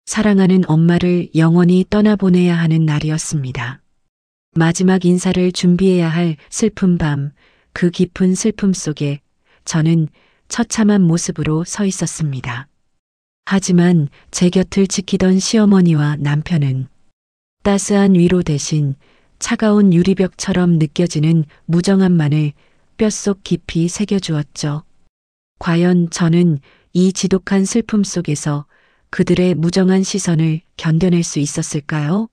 사랑하는 엄마를 영원히 떠나보내야 하는 날이었습니다. 마지막 인사를 준비해야 할 슬픈 밤, 그 깊은 슬픔 속에 저는 처참한 모습으로 서 있었습니다. 하지만 제 곁을 지키던 시어머니와 남편은 따스한 위로 대신 차가운 유리벽처럼 느껴지는 무정함만을 뼛속 깊이 새겨주었죠. 과연 저는 이 지독한 슬픔 속에서 그들의 무정한 시선을 견뎌낼 수 있었을까요?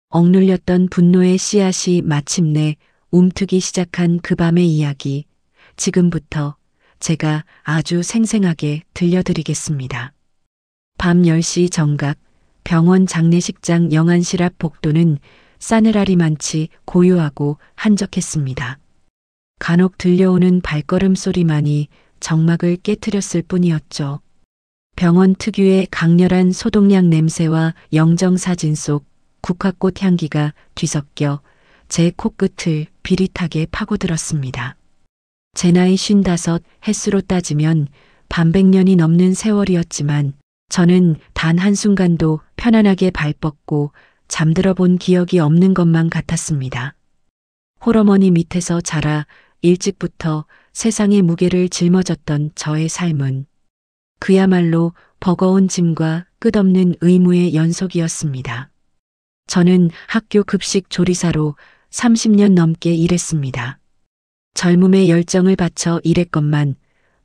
억눌렸던 분노의 씨앗이 마침내 움트기 시작한 그 밤의 이야기, 지금부터 제가 아주 생생하게 들려드리겠습니다. 밤 10시 정각, 병원 장례식장 영안실 앞 복도는 싸늘하리만치 고요하고 한적했습니다. 간혹 들려오는 발걸음 소리만이 정막을 깨트렸을 뿐이었죠. 병원 특유의 강렬한 소독약 냄새와 영정사진 속 국화꽃 향기가 뒤섞여 제 코끝을 비릿하게 파고들었습니다. 제 나이 55, 햇수로 따지면 반백년이 넘는 세월이었지만 저는 단 한순간도 편안하게 발 뻗고 잠들어 본 기억이 없는 것만 같았습니다. 홀어머니 밑에서 자라 일찍부터 세상의 무게를 짊어졌던 저의 삶은 그야말로 버거운 짐과 끝없는 의무의 연속이었습니다. 저는 학교 급식 조리사로 30년 넘게 일했습니다. 젊음의 열정을 바쳐 일했건만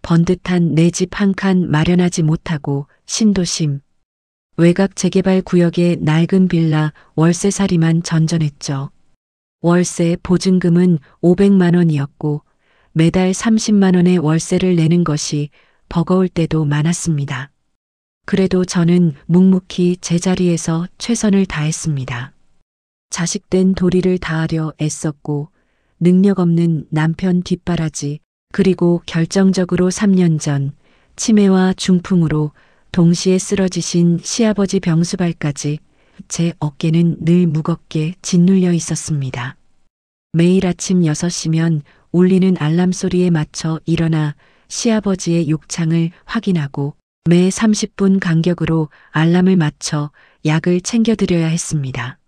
번듯한 내 집 한 칸 마련하지 못하고 신도심, 외곽 재개발 구역의 낡은 빌라 월세살이만 전전했죠. 월세 보증금은 500만 원이었고 매달 30만 원의 월세를 내는 것이 버거울 때도 많았습니다. 그래도 저는 묵묵히 제자리에서 최선을 다했습니다. 자식된 도리를 다하려 애썼고 능력 없는 남편 뒷바라지, 그리고 결정적으로 3년 전 치매와 중풍으로 동시에 쓰러지신 시아버지 병수발까지 제 어깨는 늘 무겁게 짓눌려 있었습니다. 매일 아침 6시면 울리는 알람 소리에 맞춰 일어나 시아버지의 욕창을 확인하고 매 30분 간격으로 알람을 맞춰 약을 챙겨드려야 했습니다.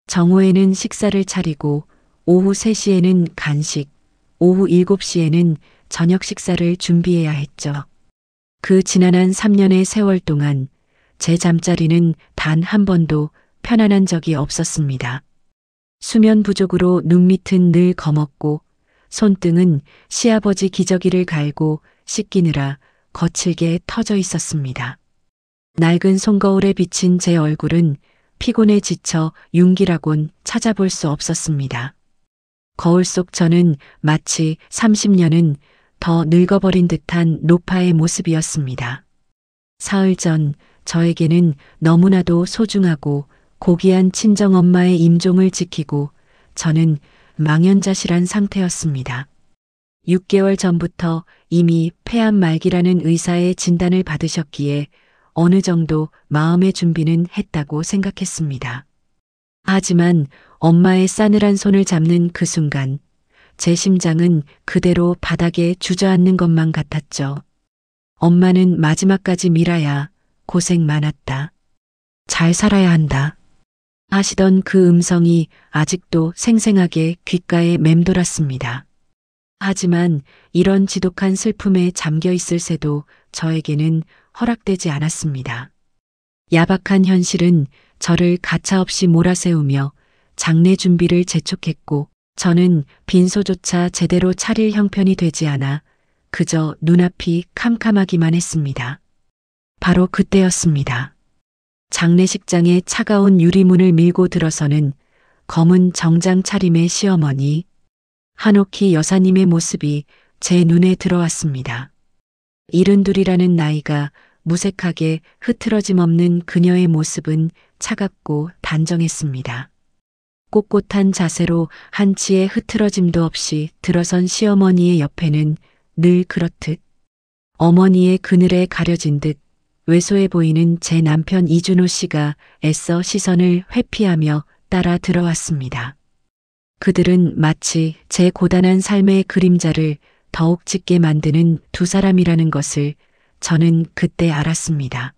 정오에는 식사를 차리고 오후 3시에는 간식, 오후 7시에는 저녁 식사를 준비해야 했죠. 그 지난한 3년의 세월 동안 제 잠자리는 단 한 번도 편안한 적이 없었습니다. 수면 부족으로 눈밑은 늘 검었고 손등은 시아버지 기저귀를 갈고 씻기느라 거칠게 터져 있었습니다. 낡은 손거울에 비친 제 얼굴은 피곤에 지쳐 윤기라곤 찾아볼 수 없었습니다. 거울 속 저는 마치 30년은 더 늙어버린 듯한 노파의 모습이었습니다. 사흘 전 저에게는 너무나도 소중하고 고귀한 친정엄마의 임종을 지키고 저는 망연자실한 상태였습니다. 6개월 전부터 이미 폐암 말기라는 의사의 진단을 받으셨기에 어느 정도 마음의 준비는 했다고 생각했습니다. 하지만 엄마의 싸늘한 손을 잡는 그 순간 제 심장은 그대로 바닥에 주저앉는 것만 같았죠. 엄마는 마지막까지 미라야, 고생 많았다. 잘 살아야 한다. 하시던 그 음성이 아직도 생생하게 귓가에 맴돌았습니다. 하지만 이런 지독한 슬픔에 잠겨 있을 새도 저에게는 허락되지 않았습니다. 야박한 현실은 저를 가차없이 몰아세우며 장례 준비를 재촉했고 저는 빈소조차 제대로 차릴 형편이 되지 않아 그저 눈앞이 캄캄하기만 했습니다. 바로 그때였습니다. 장례식장의 차가운 유리문을 밀고 들어서는 검은 정장 차림의 시어머니, 한옥희 여사님의 모습이 제 눈에 들어왔습니다. 72라는 나이가 무색하게 흐트러짐 없는 그녀의 모습은 차갑고 단정했습니다. 꼿꼿한 자세로 한치의 흐트러짐도 없이 들어선 시어머니의 옆에는 늘 그렇듯 어머니의 그늘에 가려진 듯 왜소해 보이는 제 남편 이준호 씨가 애써 시선을 회피하며 따라 들어왔습니다. 그들은 마치 제 고단한 삶의 그림자를 더욱 짙게 만드는 두 사람이라는 것을 저는 그때 알았습니다.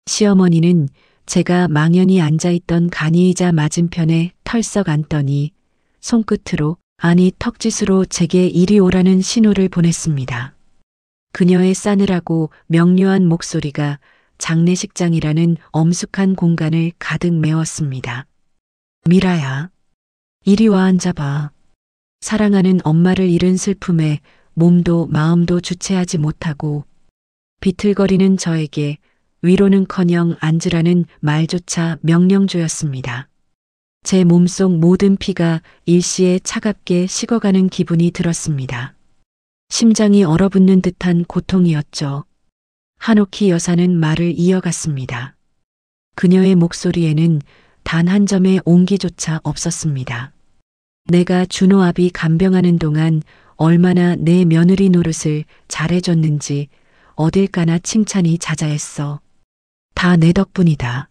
시어머니는 제가 망연히 앉아있던 간이의자 맞은편에 털썩 앉더니 손끝으로, 아니 턱짓으로 제게 이리 오라는 신호를 보냈습니다. 그녀의 싸늘하고 명료한 목소리가 장례식장이라는 엄숙한 공간을 가득 메웠습니다. 미라야, 이리 와 앉아봐. 사랑하는 엄마를 잃은 슬픔에 몸도 마음도 주체하지 못하고 비틀거리는 저에게 위로는커녕 앉으라는 말조차 명령조였습니다. 제 몸속 모든 피가 일시에 차갑게 식어가는 기분이 들었습니다. 심장이 얼어붙는 듯한 고통이었죠. 한옥희 여사는 말을 이어갔습니다. 그녀의 목소리에는 단 한 점의 온기조차 없었습니다. 내가 준호 아비 간병하는 동안 얼마나 내 며느리 노릇을 잘해줬는지 어딜 가나 칭찬이 자자했어. 다 내 덕분이다.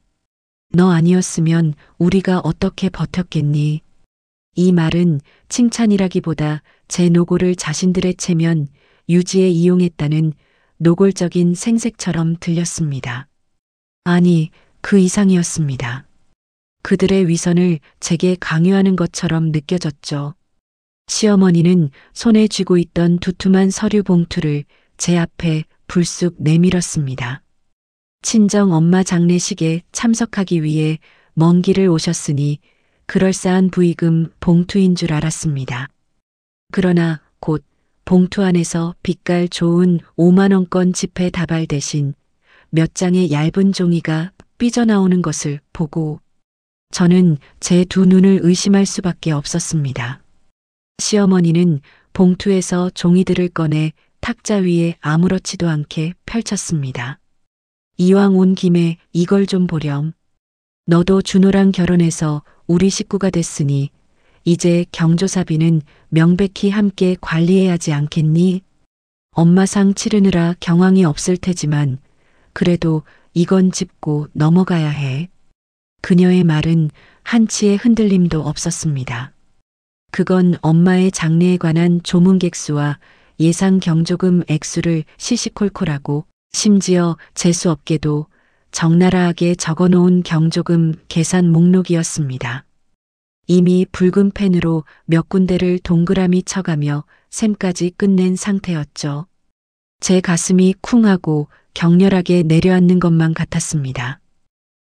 너 아니었으면 우리가 어떻게 버텼겠니? 이 말은 칭찬이라기보다 제 노고를 자신들의 체면 유지에 이용했다는 노골적인 생색처럼 들렸습니다. 아니, 그 이상이었습니다. 그들의 위선을 제게 강요하는 것처럼 느껴졌죠. 시어머니는 손에 쥐고 있던 두툼한 서류 봉투를 제 앞에 불쑥 내밀었습니다. 친정 엄마 장례식에 참석하기 위해 먼 길을 오셨으니 그럴싸한 부의금 봉투인 줄 알았습니다. 그러나 곧 봉투 안에서 빛깔 좋은 5만 원권 지폐 다발 대신 몇 장의 얇은 종이가 삐져나오는 것을 보고 저는 제 두 눈을 의심할 수밖에 없었습니다. 시어머니는 봉투에서 종이들을 꺼내 탁자 위에 아무렇지도 않게 펼쳤습니다. 이왕 온 김에 이걸 좀 보렴. 너도 준호랑 결혼해서 우리 식구가 됐으니 이제 경조사비는 명백히 함께 관리해야 하지 않겠니? 엄마 상 치르느라 경황이 없을 테지만 그래도 이건 짚고 넘어가야 해. 그녀의 말은 한치의 흔들림도 없었습니다. 그건 엄마의 장례에 관한 조문객 수와 예상 경조금 액수를 시시콜콜하고 심지어 재수없게도 적나라하게 적어놓은 경조금 계산 목록이었습니다. 이미 붉은 펜으로 몇 군데를 동그라미 쳐가며 셈까지 끝낸 상태였죠. 제 가슴이 쿵하고 격렬하게 내려앉는 것만 같았습니다.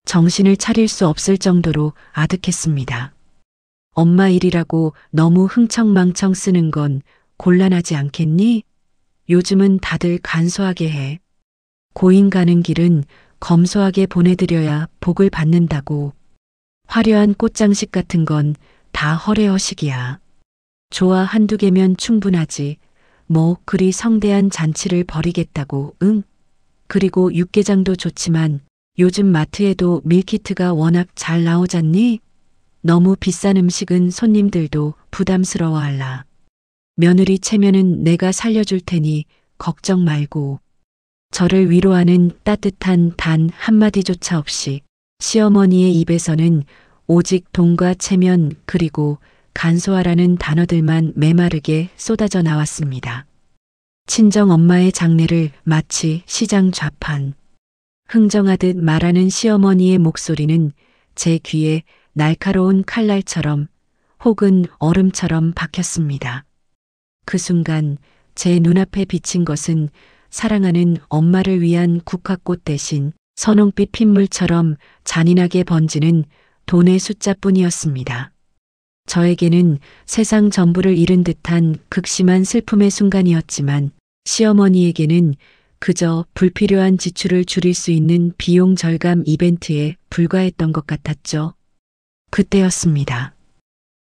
정신을 차릴 수 없을 정도로 아득했습니다. 엄마 일이라고 너무 흥청망청 쓰는 건 곤란하지 않겠니? 요즘은 다들 간소하게 해. 고인 가는 길은 검소하게 보내드려야 복을 받는다고. 화려한 꽃장식 같은 건 다 허례허식이야. 좋아 한두 개면 충분하지. 뭐 그리 성대한 잔치를 벌이겠다고, 응? 그리고 육개장도 좋지만 요즘 마트에도 밀키트가 워낙 잘 나오잖니? 너무 비싼 음식은 손님들도 부담스러워할라. 며느리 체면은 내가 살려줄 테니 걱정 말고. 저를 위로하는 따뜻한 단 한마디조차 없이 시어머니의 입에서는 오직 돈과 체면 그리고 간소화라는 단어들만 메마르게 쏟아져 나왔습니다. 친정 엄마의 장례를 마치 시장 좌판. 흥정하듯 말하는 시어머니의 목소리는 제 귀에 날카로운 칼날처럼 혹은 얼음처럼 박혔습니다. 그 순간 제 눈앞에 비친 것은 사랑하는 엄마를 위한 국화꽃 대신 선홍빛 핏물처럼 잔인하게 번지는 돈의 숫자뿐이었습니다. 저에게는 세상 전부를 잃은 듯한 극심한 슬픔의 순간이었지만 시어머니에게는 그저 불필요한 지출을 줄일 수 있는 비용 절감 이벤트에 불과했던 것 같았죠. 그때였습니다.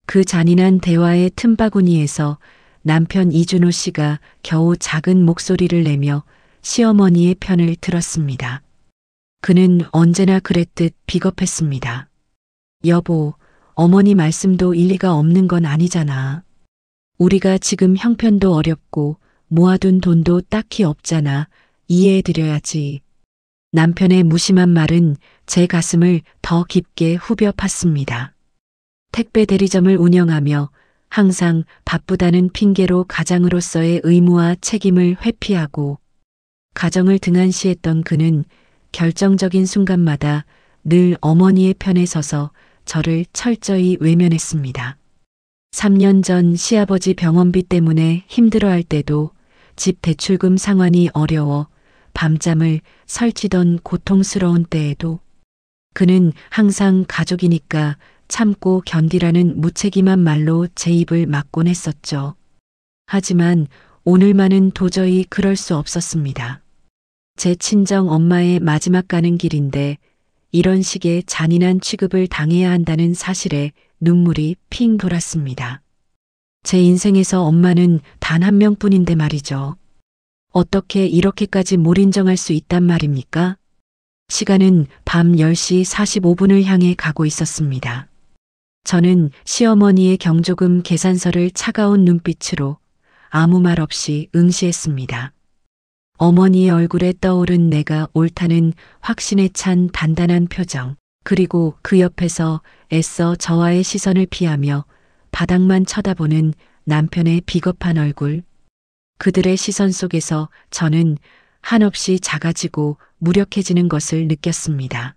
그 잔인한 대화의 틈바구니에서 남편 이준호 씨가 겨우 작은 목소리를 내며 시어머니의 편을 들었습니다. 그는 언제나 그랬듯 비겁했습니다. 여보, 어머니 말씀도 일리가 없는 건 아니잖아. 우리가 지금 형편도 어렵고 모아둔 돈도 딱히 없잖아. 이해해드려야지. 남편의 무심한 말은 제 가슴을 더 깊게 후벼 팠습니다. 택배 대리점을 운영하며 항상 바쁘다는 핑계로 가장으로서의 의무와 책임을 회피하고 가정을 등한시했던 그는 결정적인 순간마다 늘 어머니의 편에 서서 저를 철저히 외면했습니다. 3년 전 시아버지 병원비 때문에 힘들어할 때도 집 대출금 상환이 어려워 밤잠을 설치던 고통스러운 때에도 그는 항상 가족이니까 참고 견디라는 무책임한 말로 제 입을 막곤 했었죠. 하지만 오늘만은 도저히 그럴 수 없었습니다. 제 친정 엄마의 마지막 가는 길인데 이런 식의 잔인한 취급을 당해야 한다는 사실에 눈물이 핑 돌았습니다. 제 인생에서 엄마는 단 한 명뿐인데 말이죠. 어떻게 이렇게까지 몰인정할 수 있단 말입니까? 시간은 밤 10시 45분을 향해 가고 있었습니다. 저는 시어머니의 경조금 계산서를 차가운 눈빛으로 아무 말 없이 응시했습니다. 어머니의 얼굴에 떠오른 내가 옳다는 확신에 찬 단단한 표정, 그리고 그 옆에서 애써 저와의 시선을 피하며 바닥만 쳐다보는 남편의 비겁한 얼굴. 그들의 시선 속에서 저는 한없이 작아지고 무력해지는 것을 느꼈습니다.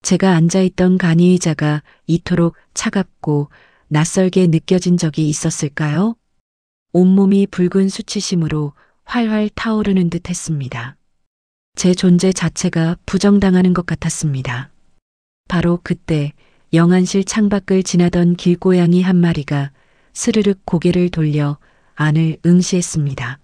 제가 앉아있던 간이의자가 이토록 차갑고 낯설게 느껴진 적이 있었을까요? 온몸이 붉은 수치심으로 활활 타오르는 듯 했습니다. 제 존재 자체가 부정당하는 것 같았습니다. 바로 그때 영안실 창밖을 지나던 길고양이 한 마리가 스르륵 고개를 돌려 안을 응시했습니다.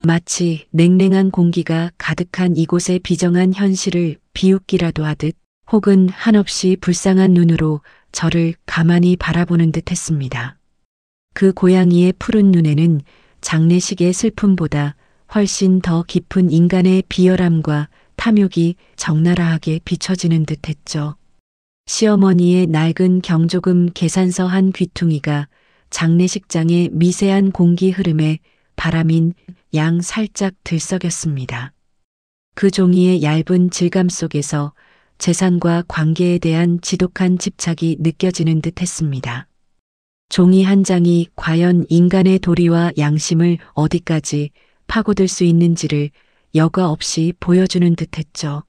마치 냉랭한 공기가 가득한 이곳의 비정한 현실을 비웃기라도 하듯 혹은 한없이 불쌍한 눈으로 저를 가만히 바라보는 듯 했습니다. 그 고양이의 푸른 눈에는 장례식의 슬픔보다 훨씬 더 깊은 인간의 비열함과 탐욕이 적나라하게 비춰지는 듯 했죠. 시어머니의 낡은 경조금 계산서 한 귀퉁이가 장례식장의 미세한 공기 흐름에 바람인 양 살짝 들썩였습니다. 그 종이의 얇은 질감 속에서 재산과 관계에 대한 지독한 집착이 느껴지는 듯 했습니다. 종이 한 장이 과연 인간의 도리와 양심을 어디까지 파고들 수 있는지를 여과 없이 보여주는 듯 했죠.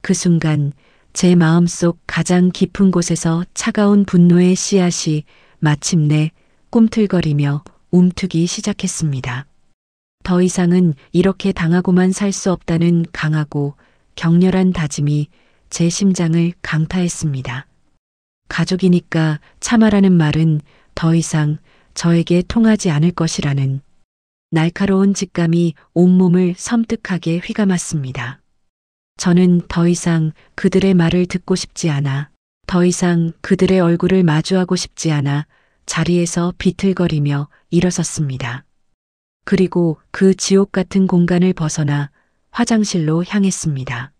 그 순간 제 마음속 가장 깊은 곳에서 차가운 분노의 씨앗이 마침내 꿈틀거리며 움트기 시작했습니다. 더 이상은 이렇게 당하고만 살 수 없다는 강하고 격렬한 다짐이 제 심장을 강타했습니다. 가족이니까 참아라는 말은 더 이상 저에게 통하지 않을 것이라는 날카로운 직감이 온몸을 섬뜩하게 휘감았습니다. 저는 더 이상 그들의 말을 듣고 싶지 않아, 더 이상 그들의 얼굴을 마주하고 싶지 않아 자리에서 비틀거리며 일어섰습니다. 그리고 그 지옥 같은 공간을 벗어나 화장실로 향했습니다.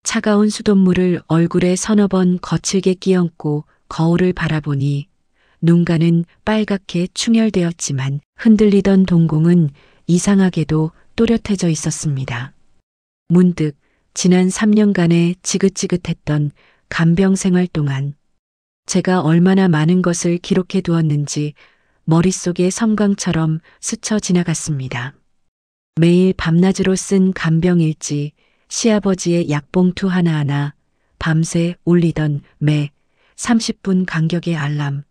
차가운 수돗물을 얼굴에 서너 번 거칠게 끼얹고 거울을 바라보니 눈가는 빨갛게 충혈되었지만 흔들리던 동공은 이상하게도 또렷해져 있었습니다. 문득 지난 3년간의 지긋지긋했던 간병 생활 동안 제가 얼마나 많은 것을 기록해 두었는지 머릿속에 섬광처럼 스쳐 지나갔습니다. 매일 밤낮으로 쓴 간병일지, 시아버지의 약봉투 하나하나, 밤새 울리던 매 30분 간격의 알람.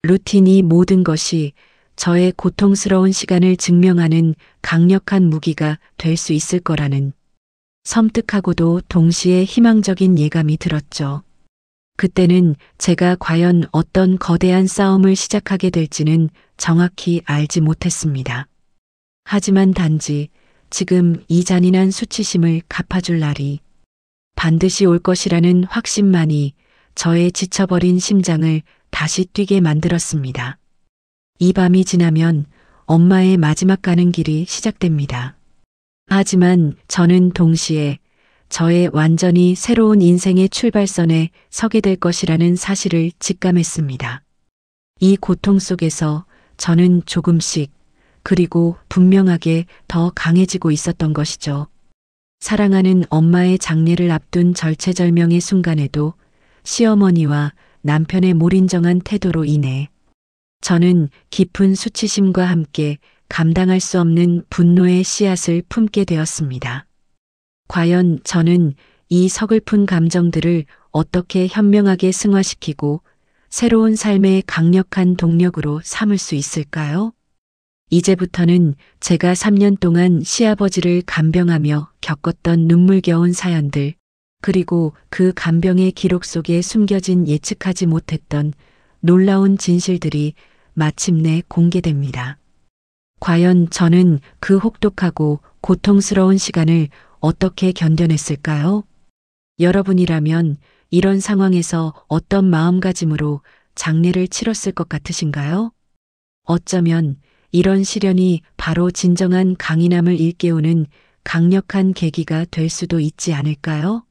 루틴이 모든 것이 저의 고통스러운 시간을 증명하는 강력한 무기가 될 수 있을 거라는 섬뜩하고도 동시에 희망적인 예감이 들었죠. 그때는 제가 과연 어떤 거대한 싸움을 시작하게 될지는 정확히 알지 못했습니다. 하지만 단지 지금 이 잔인한 수치심을 갚아줄 날이 반드시 올 것이라는 확신만이 저의 지쳐버린 심장을 다시 뛰게 만들었습니다. 이 밤이 지나면 엄마의 마지막 가는 길이 시작됩니다. 하지만 저는 동시에 저의 완전히 새로운 인생의 출발선에 서게 될 것이라는 사실을 직감했습니다. 이 고통 속에서 저는 조금씩 그리고 분명하게 더 강해지고 있었던 것이죠. 사랑하는 엄마의 장례를 앞둔 절체절명의 순간에도 시어머니와 남편의 몰인정한 태도로 인해 저는 깊은 수치심과 함께 감당할 수 없는 분노의 씨앗을 품게 되었습니다. 과연 저는 이 서글픈 감정들을 어떻게 현명하게 승화시키고 새로운 삶의 강력한 동력으로 삼을 수 있을까요? 이제부터는 제가 3년 동안 시아버지를 간병하며 겪었던 눈물겨운 사연들, 그리고 그 간병의 기록 속에 숨겨진 예측하지 못했던 놀라운 진실들이 마침내 공개됩니다. 과연 저는 그 혹독하고 고통스러운 시간을 어떻게 견뎌냈을까요? 여러분이라면 이런 상황에서 어떤 마음가짐으로 장례를 치렀을 것 같으신가요? 어쩌면 이런 시련이 바로 진정한 강인함을 일깨우는 강력한 계기가 될 수도 있지 않을까요?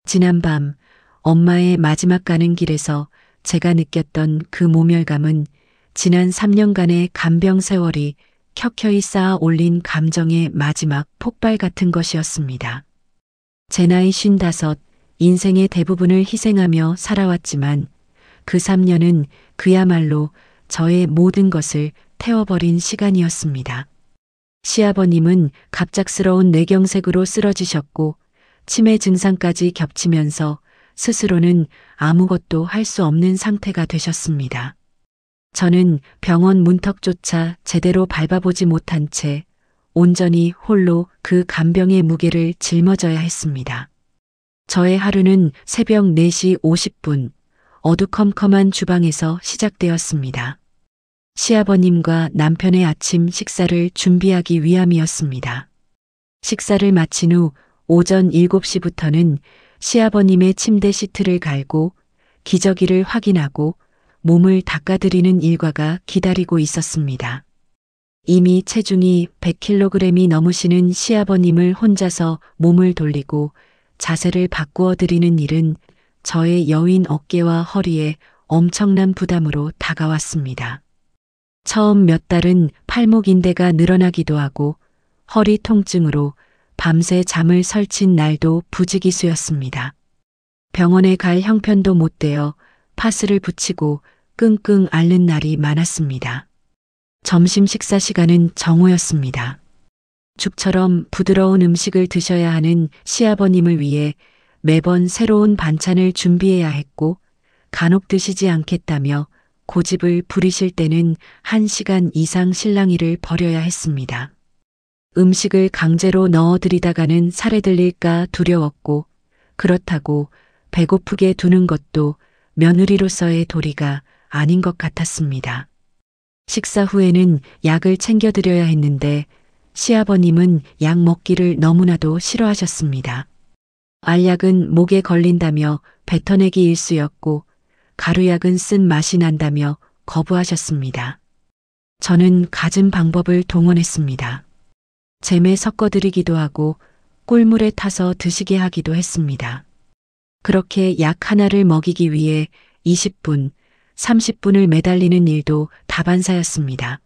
지난밤 엄마의 마지막 가는 길에서 제가 느꼈던 그 모멸감은 지난 3년간의 간병 세월이 켜켜이 쌓아 올린 감정의 마지막 폭발 같은 것이었습니다. 제 나이 55, 인생의 대부분을 희생하며 살아왔지만 그 3년은 그야말로 저의 모든 것을 태워버린 시간이었습니다. 시아버님은 갑작스러운 뇌경색으로 쓰러지셨고 치매 증상까지 겹치면서 스스로는 아무것도 할 수 없는 상태가 되셨습니다. 저는 병원 문턱조차 제대로 밟아보지 못한 채 온전히 홀로 그 간병의 무게를 짊어져야 했습니다. 저의 하루는 새벽 4시 50분 어두컴컴한 주방에서 시작되었습니다. 시아버님과 남편의 아침 식사를 준비하기 위함이었습니다. 식사를 마친 후 오전 7시부터는 시아버님의 침대 시트를 갈고 기저귀를 확인하고 몸을 닦아드리는 일과가 기다리고 있었습니다. 이미 체중이 100kg이 넘으시는 시아버님을 혼자서 몸을 돌리고 자세를 바꾸어 드리는 일은 저의 여윈 어깨와 허리에 엄청난 부담으로 다가왔습니다. 처음 몇 달은 팔목 인대가 늘어나기도 하고 허리 통증으로 밤새 잠을 설친 날도 부지기수였습니다. 병원에 갈 형편도 못 되어 파스를 붙이고 끙끙 앓는 날이 많았습니다. 점심 식사 시간은 정오였습니다. 죽처럼 부드러운 음식을 드셔야 하는 시아버님을 위해 매번 새로운 반찬을 준비해야 했고 간혹 드시지 않겠다며 고집을 부리실 때는 1시간 이상 실랑이를 벌여야 했습니다. 음식을 강제로 넣어드리다가는 살에 들릴까 두려웠고 그렇다고 배고프게 두는 것도 며느리로서의 도리가 아닌 것 같았습니다. 식사 후에는 약을 챙겨드려야 했는데 시아버님은 약 먹기를 너무나도 싫어하셨습니다. 알약은 목에 걸린다며 뱉어내기 일쑤였고 가루약은 쓴 맛이 난다며 거부하셨습니다. 저는 갖은 방법을 동원했습니다. 잼에 섞어드리기도 하고 꿀물에 타서 드시게 하기도 했습니다. 그렇게 약 하나를 먹이기 위해 20분, 30분을 매달리는 일도 다반사였습니다.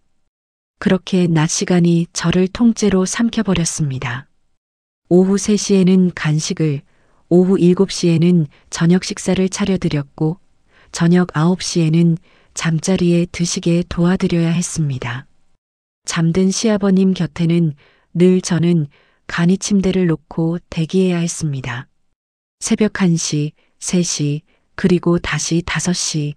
그렇게 낮 시간이 저를 통째로 삼켜버렸습니다. 오후 3시에는 간식을, 오후 7시에는 저녁 식사를 차려드렸고 저녁 9시에는 잠자리에 드시게 도와드려야 했습니다. 잠든 시아버님 곁에는 늘 저는 간이 침대를 놓고 대기해야 했습니다. 새벽 1시, 3시, 그리고 다시 5시.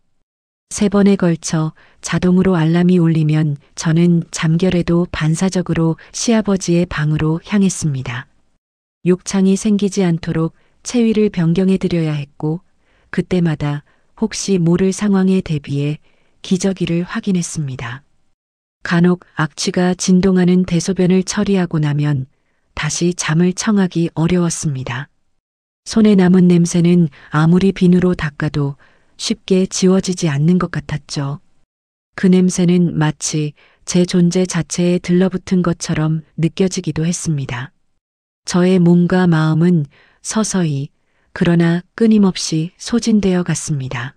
3번에 걸쳐 자동으로 알람이 울리면 저는 잠결에도 반사적으로 시아버지의 방으로 향했습니다. 욕창이 생기지 않도록 체위를 변경해 드려야 했고 그때마다 혹시 모를 상황에 대비해 기저귀를 확인했습니다. 간혹 악취가 진동하는 대소변을 처리하고 나면 다시 잠을 청하기 어려웠습니다. 손에 남은 냄새는 아무리 비누로 닦아도 쉽게 지워지지 않는 것 같았죠. 그 냄새는 마치 제 존재 자체에 들러붙은 것처럼 느껴지기도 했습니다. 저의 몸과 마음은 서서히 그러나 끊임없이 소진되어 갔습니다.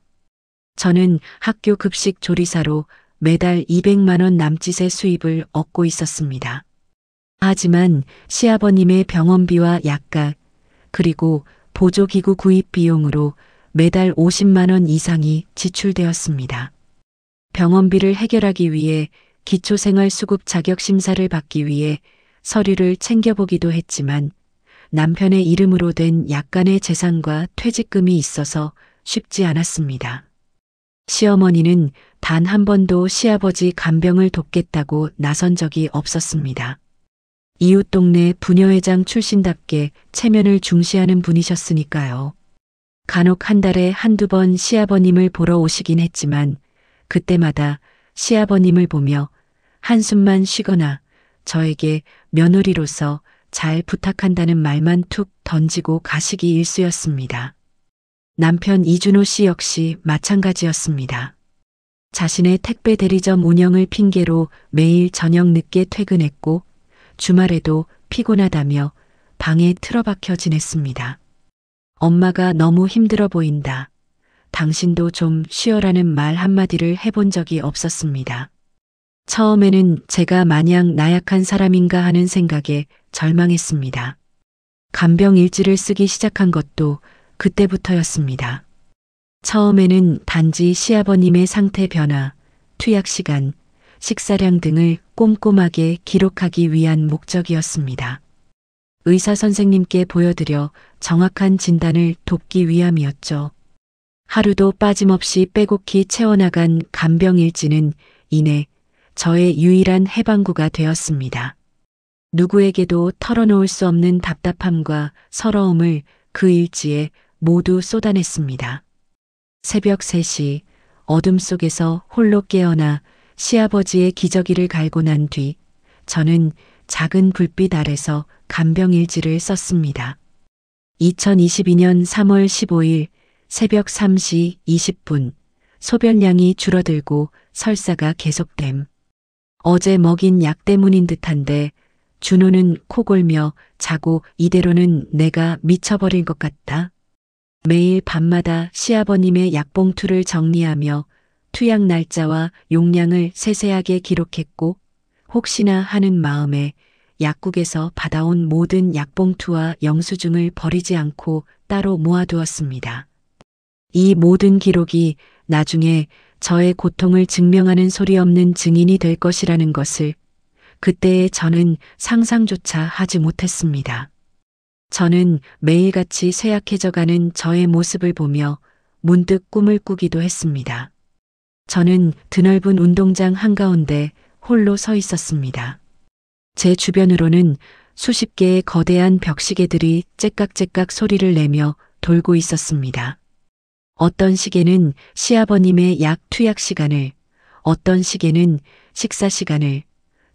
저는 학교 급식 조리사로 매달 200만 원 남짓의 수입을 얻고 있었습니다. 하지만 시아버님의 병원비와 약값 그리고 보조기구 구입 비용으로 매달 50만 원 이상이 지출되었습니다. 병원비를 해결하기 위해 기초생활수급 자격 심사를 받기 위해 서류를 챙겨보기도 했지만 남편의 이름으로 된 약간의 재산과 퇴직금이 있어서 쉽지 않았습니다. 시어머니는 단 한 번도 시아버지 간병을 돕겠다고 나선 적이 없었습니다. 이웃 동네 부녀회장 출신답게 체면을 중시하는 분이셨으니까요. 간혹 한 달에 한두 번 시아버님을 보러 오시긴 했지만 그때마다 시아버님을 보며 한숨만 쉬거나 저에게 며느리로서 잘 부탁한다는 말만 툭 던지고 가시기 일쑤였습니다. 남편 이준호 씨 역시 마찬가지였습니다. 자신의 택배 대리점 운영을 핑계로 매일 저녁 늦게 퇴근했고 주말에도 피곤하다며 방에 틀어박혀 지냈습니다. 엄마가 너무 힘들어 보인다. 당신도 좀 쉬어라는 말 한마디를 해본 적이 없었습니다. 처음에는 제가 마냥 나약한 사람인가 하는 생각에 절망했습니다. 간병 일지를 쓰기 시작한 것도 그때부터였습니다. 처음에는 단지 시아버님의 상태 변화, 투약 시간, 식사량 등을 꼼꼼하게 기록하기 위한 목적이었습니다. 의사 선생님께 보여드려 정확한 진단을 돕기 위함이었죠. 하루도 빠짐없이 빼곡히 채워나간 간병 일지는 이내 저의 유일한 해방구가 되었습니다. 누구에게도 털어놓을 수 없는 답답함과 서러움을 그 일지에 모두 쏟아냈습니다. 새벽 3시 어둠 속에서 홀로 깨어나 시아버지의 기저귀를 갈고 난 뒤 저는 작은 불빛 아래서 간병일지를 썼습니다. 2022년 3월 15일 새벽 3시 20분 소변량이 줄어들고 설사가 계속됨. 어제 먹인 약 때문인 듯한데 준호는 코골며 자고 이대로는 내가 미쳐버릴 것 같다. 매일 밤마다 시아버님의 약봉투를 정리하며 투약 날짜와 용량을 세세하게 기록했고 혹시나 하는 마음에 약국에서 받아온 모든 약봉투와 영수증을 버리지 않고 따로 모아두었습니다. 이 모든 기록이 나중에 저의 고통을 증명하는 소리 없는 증인이 될 것이라는 것을 그때의 저는 상상조차 하지 못했습니다. 저는 매일같이 쇠약해져가는 저의 모습을 보며 문득 꿈을 꾸기도 했습니다. 저는 드넓은 운동장 한가운데 홀로 서 있었습니다. 제 주변으로는 수십 개의 거대한 벽시계들이 째깍째깍 소리를 내며 돌고 있었습니다. 어떤 시계는 시아버님의 약 투약 시간을, 어떤 시계는 식사 시간을,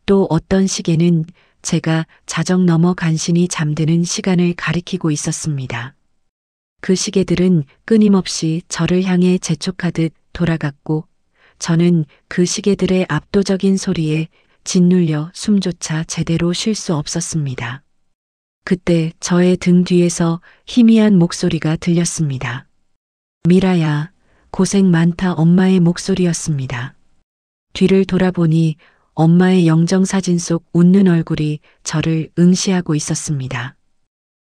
또 어떤 시계는 제가 자정 넘어 간신히 잠드는 시간을 가리키고 있었습니다. 그 시계들은 끊임없이 저를 향해 재촉하듯 돌아갔고 저는 그 시계들의 압도적인 소리에 짓눌려 숨조차 제대로 쉴 수 없었습니다. 그때 저의 등 뒤에서 희미한 목소리가 들렸습니다. 미라야, 고생 많다 엄마의 목소리였습니다. 뒤를 돌아보니 엄마의 영정사진 속 웃는 얼굴이 저를 응시하고 있었습니다.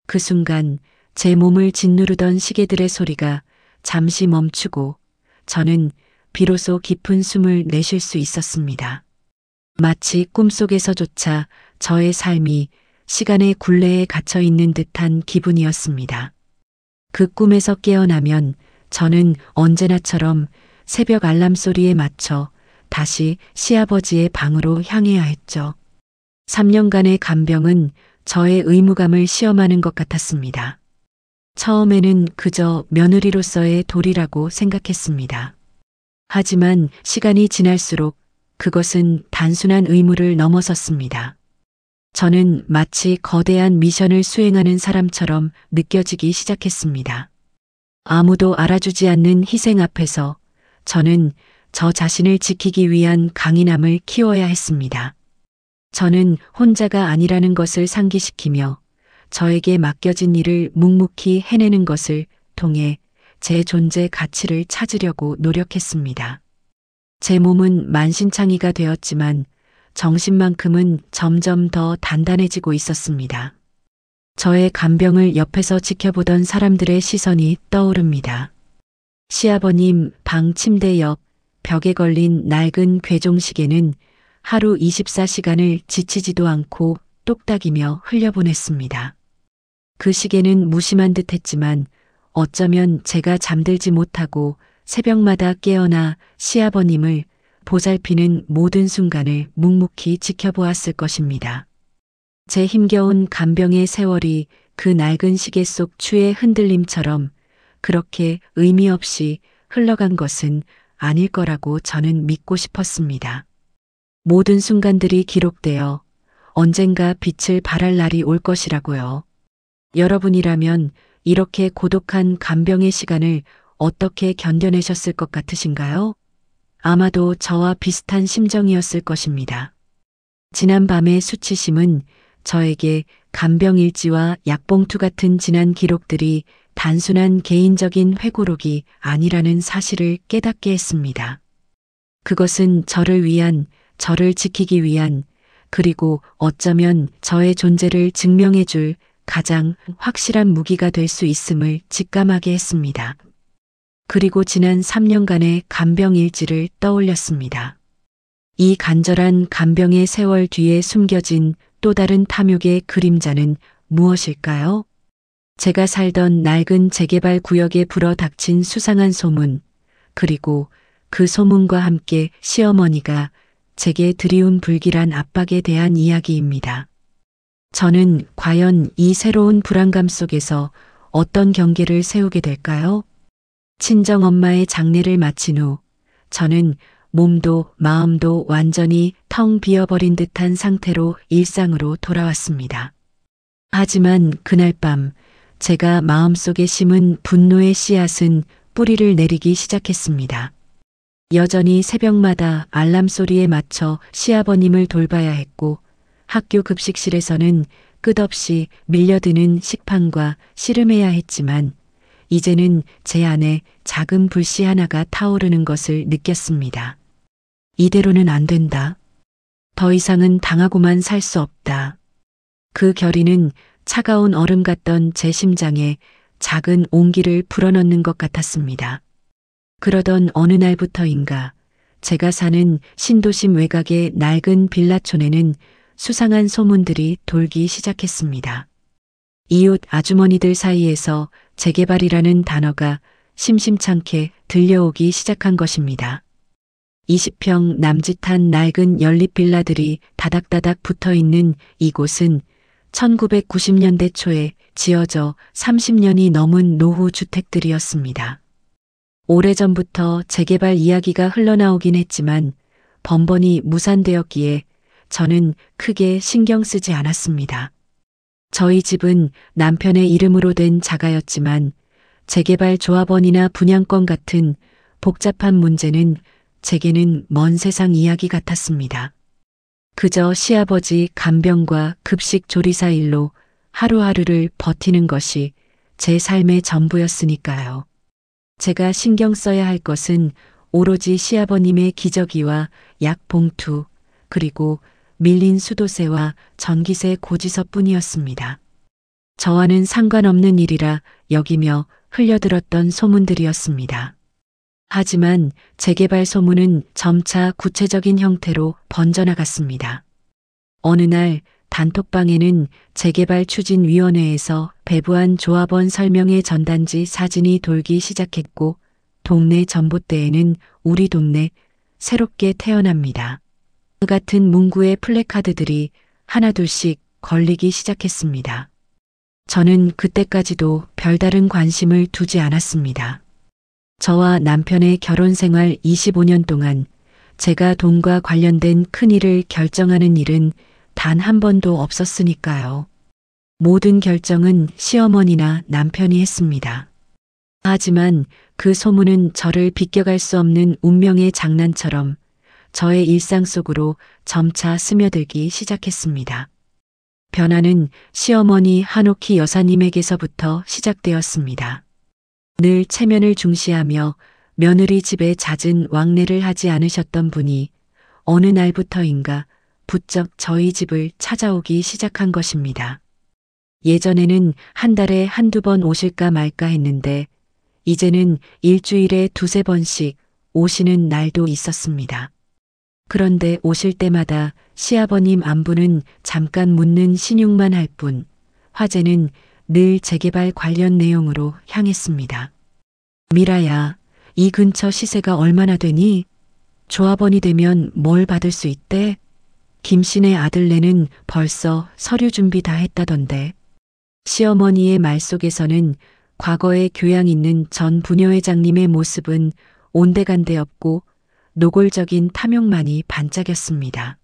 그 순간 제 몸을 짓누르던 시계들의 소리가 잠시 멈추고 저는 비로소 깊은 숨을 내쉴 수 있었습니다. 마치 꿈속에서조차 저의 삶이 시간의 굴레에 갇혀 있는 듯한 기분이었습니다. 그 꿈에서 깨어나면 저는 언제나처럼 새벽 알람 소리에 맞춰 다시 시아버지의 방으로 향해야 했죠. 3년간의 간병은 저의 의무감을 시험하는 것 같았습니다. 처음에는 그저 며느리로서의 도리라고 생각했습니다. 하지만 시간이 지날수록 그것은 단순한 의무를 넘어섰습니다. 저는 마치 거대한 미션을 수행하는 사람처럼 느껴지기 시작했습니다. 아무도 알아주지 않는 희생 앞에서 저는 저 자신을 지키기 위한 강인함을 키워야 했습니다. 저는 혼자가 아니라는 것을 상기시키며 저에게 맡겨진 일을 묵묵히 해내는 것을 통해 제 존재 가치를 찾으려고 노력했습니다. 제 몸은 만신창이가 되었지만 정신만큼은 점점 더 단단해지고 있었습니다. 저의 간병을 옆에서 지켜보던 사람들의 시선이 떠오릅니다. 시아버님 방 침대 옆 벽에 걸린 낡은 괴종시계는 하루 24시간을 지치지도 않고 똑딱이며 흘려보냈습니다. 그 시계는 무심한 듯 했지만 어쩌면 제가 잠들지 못하고 새벽마다 깨어나 시아버님을 보살피는 모든 순간을 묵묵히 지켜보았을 것입니다. 제 힘겨운 간병의 세월이 그 낡은 시계 속 추의 흔들림처럼 그렇게 의미 없이 흘러간 것은 아닐 거라고 저는 믿고 싶었습니다. 모든 순간들이 기록되어 언젠가 빛을 발할 날이 올 것이라고요. 여러분이라면 이렇게 고독한 간병의 시간을 어떻게 견뎌내셨을 것 같으신가요? 아마도 저와 비슷한 심정이었을 것입니다. 지난 밤의 수치심은 저에게 간병일지와 약봉투 같은 지난 기록들이 단순한 개인적인 회고록이 아니라는 사실을 깨닫게 했습니다. 그것은 저를 위한, 저를 지키기 위한, 그리고 어쩌면 저의 존재를 증명해 줄 가장 확실한 무기가 될 수 있음을 직감하게 했습니다. 그리고 지난 3년간의 간병일지를 떠올렸습니다. 이 간절한 간병의 세월 뒤에 숨겨진 또 다른 탐욕의 그림자는 무엇일까요? 제가 살던 낡은 재개발 구역에 불어닥친 수상한 소문, 그리고 그 소문과 함께 시어머니가 제게 들이운 불길한 압박에 대한 이야기입니다. 저는 과연 이 새로운 불안감 속에서 어떤 경계를 세우게 될까요? 친정 엄마의 장례를 마친 후 저는 몸도 마음도 완전히 텅 비어버린 듯한 상태로 일상으로 돌아왔습니다. 하지만 그날 밤 제가 마음속에 심은 분노의 씨앗은 뿌리를 내리기 시작했습니다. 여전히 새벽마다 알람 소리에 맞춰 시아버님을 돌봐야 했고 학교 급식실에서는 끝없이 밀려드는 식판과 씨름해야 했지만 이제는 제 안에 작은 불씨 하나가 타오르는 것을 느꼈습니다. 이대로는 안 된다. 더 이상은 당하고만 살 수 없다. 그 결의는 차가운 얼음 같던 제 심장에 작은 온기를 불어넣는 것 같았습니다. 그러던 어느 날부터인가 제가 사는 신도심 외곽의 낡은 빌라촌에는 수상한 소문들이 돌기 시작했습니다. 이웃 아주머니들 사이에서 재개발이라는 단어가 심심찮게 들려오기 시작한 것입니다. 20평 남짓한 낡은 연립 빌라들이 다닥다닥 붙어있는 이곳은 1990년대 초에 지어져 30년이 넘은 노후 주택들이었습니다. 오래전부터 재개발 이야기가 흘러나오긴 했지만 번번이 무산되었기에 저는 크게 신경 쓰지 않았습니다. 저희 집은 남편의 이름으로 된 자가였지만 재개발 조합원이나 분양권 같은 복잡한 문제는 제게는 먼 세상 이야기 같았습니다. 그저 시아버지 간병과 급식 조리사 일로 하루하루를 버티는 것이 제 삶의 전부였으니까요. 제가 신경 써야 할 것은 오로지 시아버님의 기저귀와 약봉투, 그리고 밀린 수도세와 전기세 고지서뿐이었습니다. 저와는 상관없는 일이라 여기며 흘려들었던 소문들이었습니다. 하지만 재개발 소문은 점차 구체적인 형태로 번져나갔습니다. 어느 날 단톡방에는 재개발 추진위원회에서 배부한 조합원 설명회 전단지 사진이 돌기 시작했고 동네 전봇대에는 우리 동네 새롭게 태어납니다. 같은 문구의 플래카드들이 하나둘씩 걸리기 시작했습니다. 저는 그때까지도 별다른 관심을 두지 않았습니다. 저와 남편의 결혼 생활 25년 동안 제가 돈과 관련된 큰일을 결정하는 일은 단 한 번도 없었으니까요. 모든 결정은 시어머니나 남편이 했습니다. 하지만 그 소문은 저를 비껴갈 수 없는 운명의 장난처럼 저의 일상 속으로 점차 스며들기 시작했습니다. 변화는 시어머니 한옥희 여사님에게서부터 시작되었습니다. 늘 체면을 중시하며 며느리 집에 잦은 왕래를 하지 않으셨던 분이 어느 날부터인가 부쩍 저희 집을 찾아오기 시작한 것입니다. 예전에는 한 달에 한두 번 오실까 말까 했는데 이제는 일주일에 두세 번씩 오시는 날도 있었습니다. 그런데 오실 때마다 시아버님 안부는 잠깐 묻는 신용만 할 뿐 화제는 늘 재개발 관련 내용으로 향했습니다. 미라야, 이 근처 시세가 얼마나 되니? 조합원이 되면 뭘 받을 수 있대? 김씨네 아들네는 벌써 서류 준비 다 했다던데. 시어머니의 말 속에서는 과거에 교양 있는 전 부녀회장님의 모습은 온데간데 없고 노골적인 탐욕만이 반짝였습니다.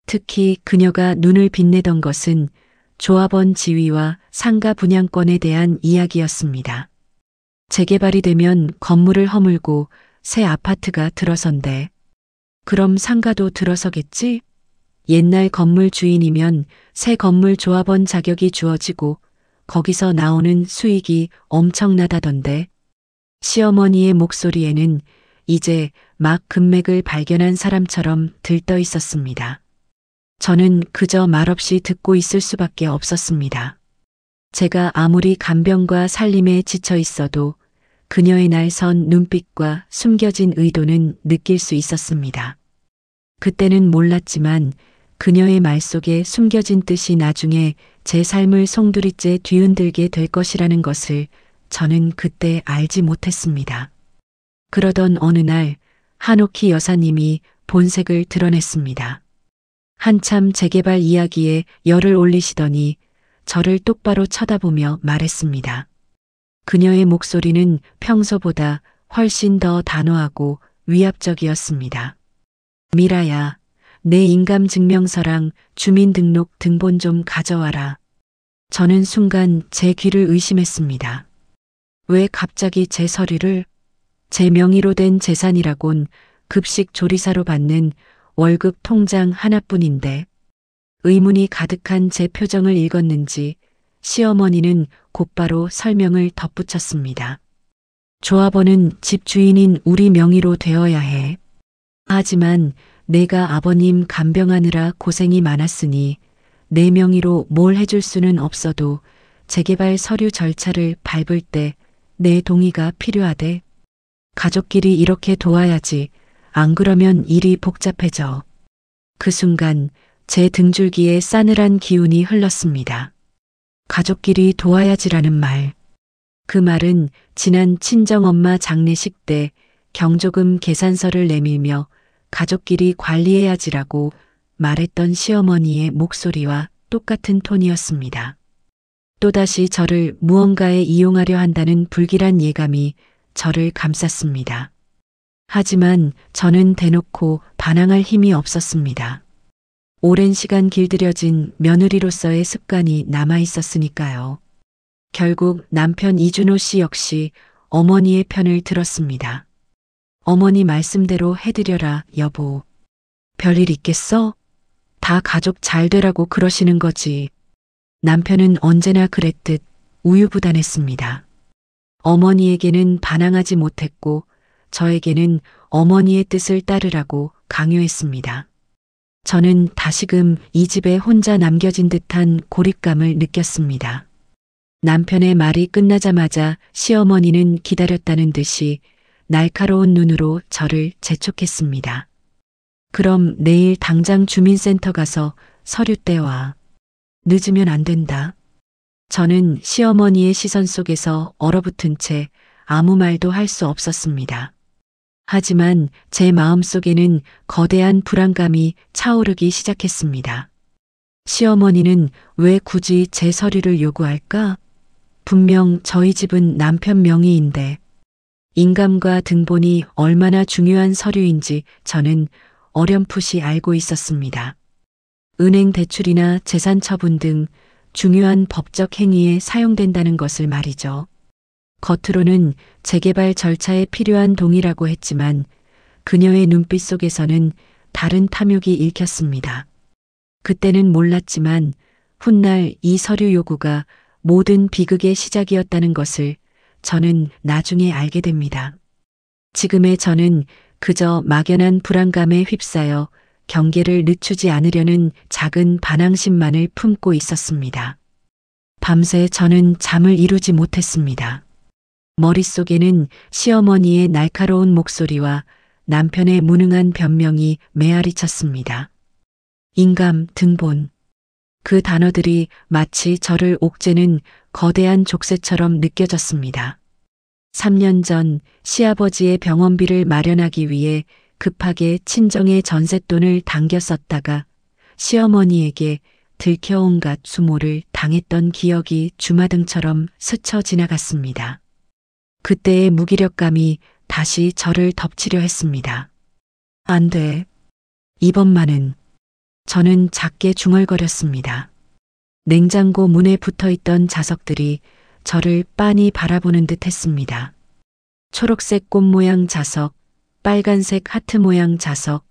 특히 그녀가 눈을 빛내던 것은 조합원 지위와 상가 분양권에 대한 이야기였습니다. 재개발이 되면 건물을 허물고 새 아파트가 들어선대. 그럼 상가도 들어서겠지? 옛날 건물 주인이면 새 건물 조합원 자격이 주어지고 거기서 나오는 수익이 엄청나다던데. 시어머니의 목소리에는 이제 막 금맥을 발견한 사람처럼 들떠 있었습니다. 저는 그저 말없이 듣고 있을 수밖에 없었습니다. 제가 아무리 간병과 살림에 지쳐 있어도 그녀의 날선 눈빛과 숨겨진 의도는 느낄 수 있었습니다. 그때는 몰랐지만 그녀의 말 속에 숨겨진 뜻이 나중에 제 삶을 송두리째 뒤흔들게 될 것이라는 것을 저는 그때 알지 못했습니다. 그러던 어느 날 한옥희 여사님이 본색을 드러냈습니다. 한참 재개발 이야기에 열을 올리시더니 저를 똑바로 쳐다보며 말했습니다. 그녀의 목소리는 평소보다 훨씬 더 단호하고 위압적이었습니다. 미라야, 내 인감증명서랑 주민등록 등본 좀 가져와라. 저는 순간 제 귀를 의심했습니다. 왜 갑자기 제 서류를? 제 명의로 된 재산이라곤 급식 조리사로 받는 월급 통장 하나뿐인데. 의문이 가득한 제 표정을 읽었는지 시어머니는 곧바로 설명을 덧붙였습니다. 조합원은 집주인인 우리 명의로 되어야 해. 하지만 내가 아버님 간병하느라 고생이 많았으니 내 명의로 뭘 해줄 수는 없어도 재개발 서류 절차를 밟을 때 내 동의가 필요하대. 가족끼리 이렇게 도와야지. 안 그러면 일이 복잡해져. 그 순간 제 등줄기에 싸늘한 기운이 흘렀습니다. 가족끼리 도와야지라는 말. 그 말은 지난 친정엄마 장례식 때 경조금 계산서를 내밀며 가족끼리 관리해야지라고 말했던 시어머니의 목소리와 똑같은 톤이었습니다. 또다시 저를 무언가에 이용하려 한다는 불길한 예감이 저를 감쌌습니다. 하지만 저는 대놓고 반항할 힘이 없었습니다. 오랜 시간 길들여진 며느리로서의 습관이 남아 있었으니까요. 결국 남편 이준호 씨 역시 어머니의 편을 들었습니다. 어머니 말씀대로 해드려라, 여보. 별일 있겠어? 다 가족 잘 되라고 그러시는 거지. 남편은 언제나 그랬듯 우유부단했습니다. 어머니에게는 반항하지 못했고 저에게는 어머니의 뜻을 따르라고 강요했습니다. 저는 다시금 이 집에 혼자 남겨진 듯한 고립감을 느꼈습니다. 남편의 말이 끝나자마자 시어머니는 기다렸다는 듯이 날카로운 눈으로 저를 재촉했습니다. 그럼 내일 당장 주민센터 가서 서류 떼와. 늦으면 안 된다. 저는 시어머니의 시선 속에서 얼어붙은 채 아무 말도 할 수 없었습니다. 하지만 제 마음속에는 거대한 불안감이 차오르기 시작했습니다. 시어머니는 왜 굳이 제 서류를 요구할까? 분명 저희 집은 남편 명의인데. 인감과 등본이 얼마나 중요한 서류인지 저는 어렴풋이 알고 있었습니다. 은행 대출이나 재산 처분 등 중요한 법적 행위에 사용된다는 것을 말이죠. 겉으로는 재개발 절차에 필요한 동의라고 했지만 그녀의 눈빛 속에서는 다른 탐욕이 읽혔습니다. 그때는 몰랐지만 훗날 이 서류 요구가 모든 비극의 시작이었다는 것을 저는 나중에 알게 됩니다. 지금의 저는 그저 막연한 불안감에 휩싸여 경계를 늦추지 않으려는 작은 반항심만을 품고 있었습니다. 밤새 저는 잠을 이루지 못했습니다. 머릿속에는 시어머니의 날카로운 목소리와 남편의 무능한 변명이 메아리 쳤습니다. 인감, 등본. 그 단어들이 마치 저를 옥죄는 거대한 족쇄처럼 느껴졌습니다. 3년 전 시아버지의 병원비를 마련하기 위해 급하게 친정의 전셋돈을 당겨 썼다가 시어머니에게 들켜 온갖 수모를 당했던 기억이 주마등처럼 스쳐 지나갔습니다. 그때의 무기력감이 다시 저를 덮치려 했습니다. 안 돼. 이번만은. 저는 작게 중얼거렸습니다. 냉장고 문에 붙어있던 자석들이 저를 빤히 바라보는 듯 했습니다. 초록색 꽃 모양 자석, 빨간색 하트 모양 자석,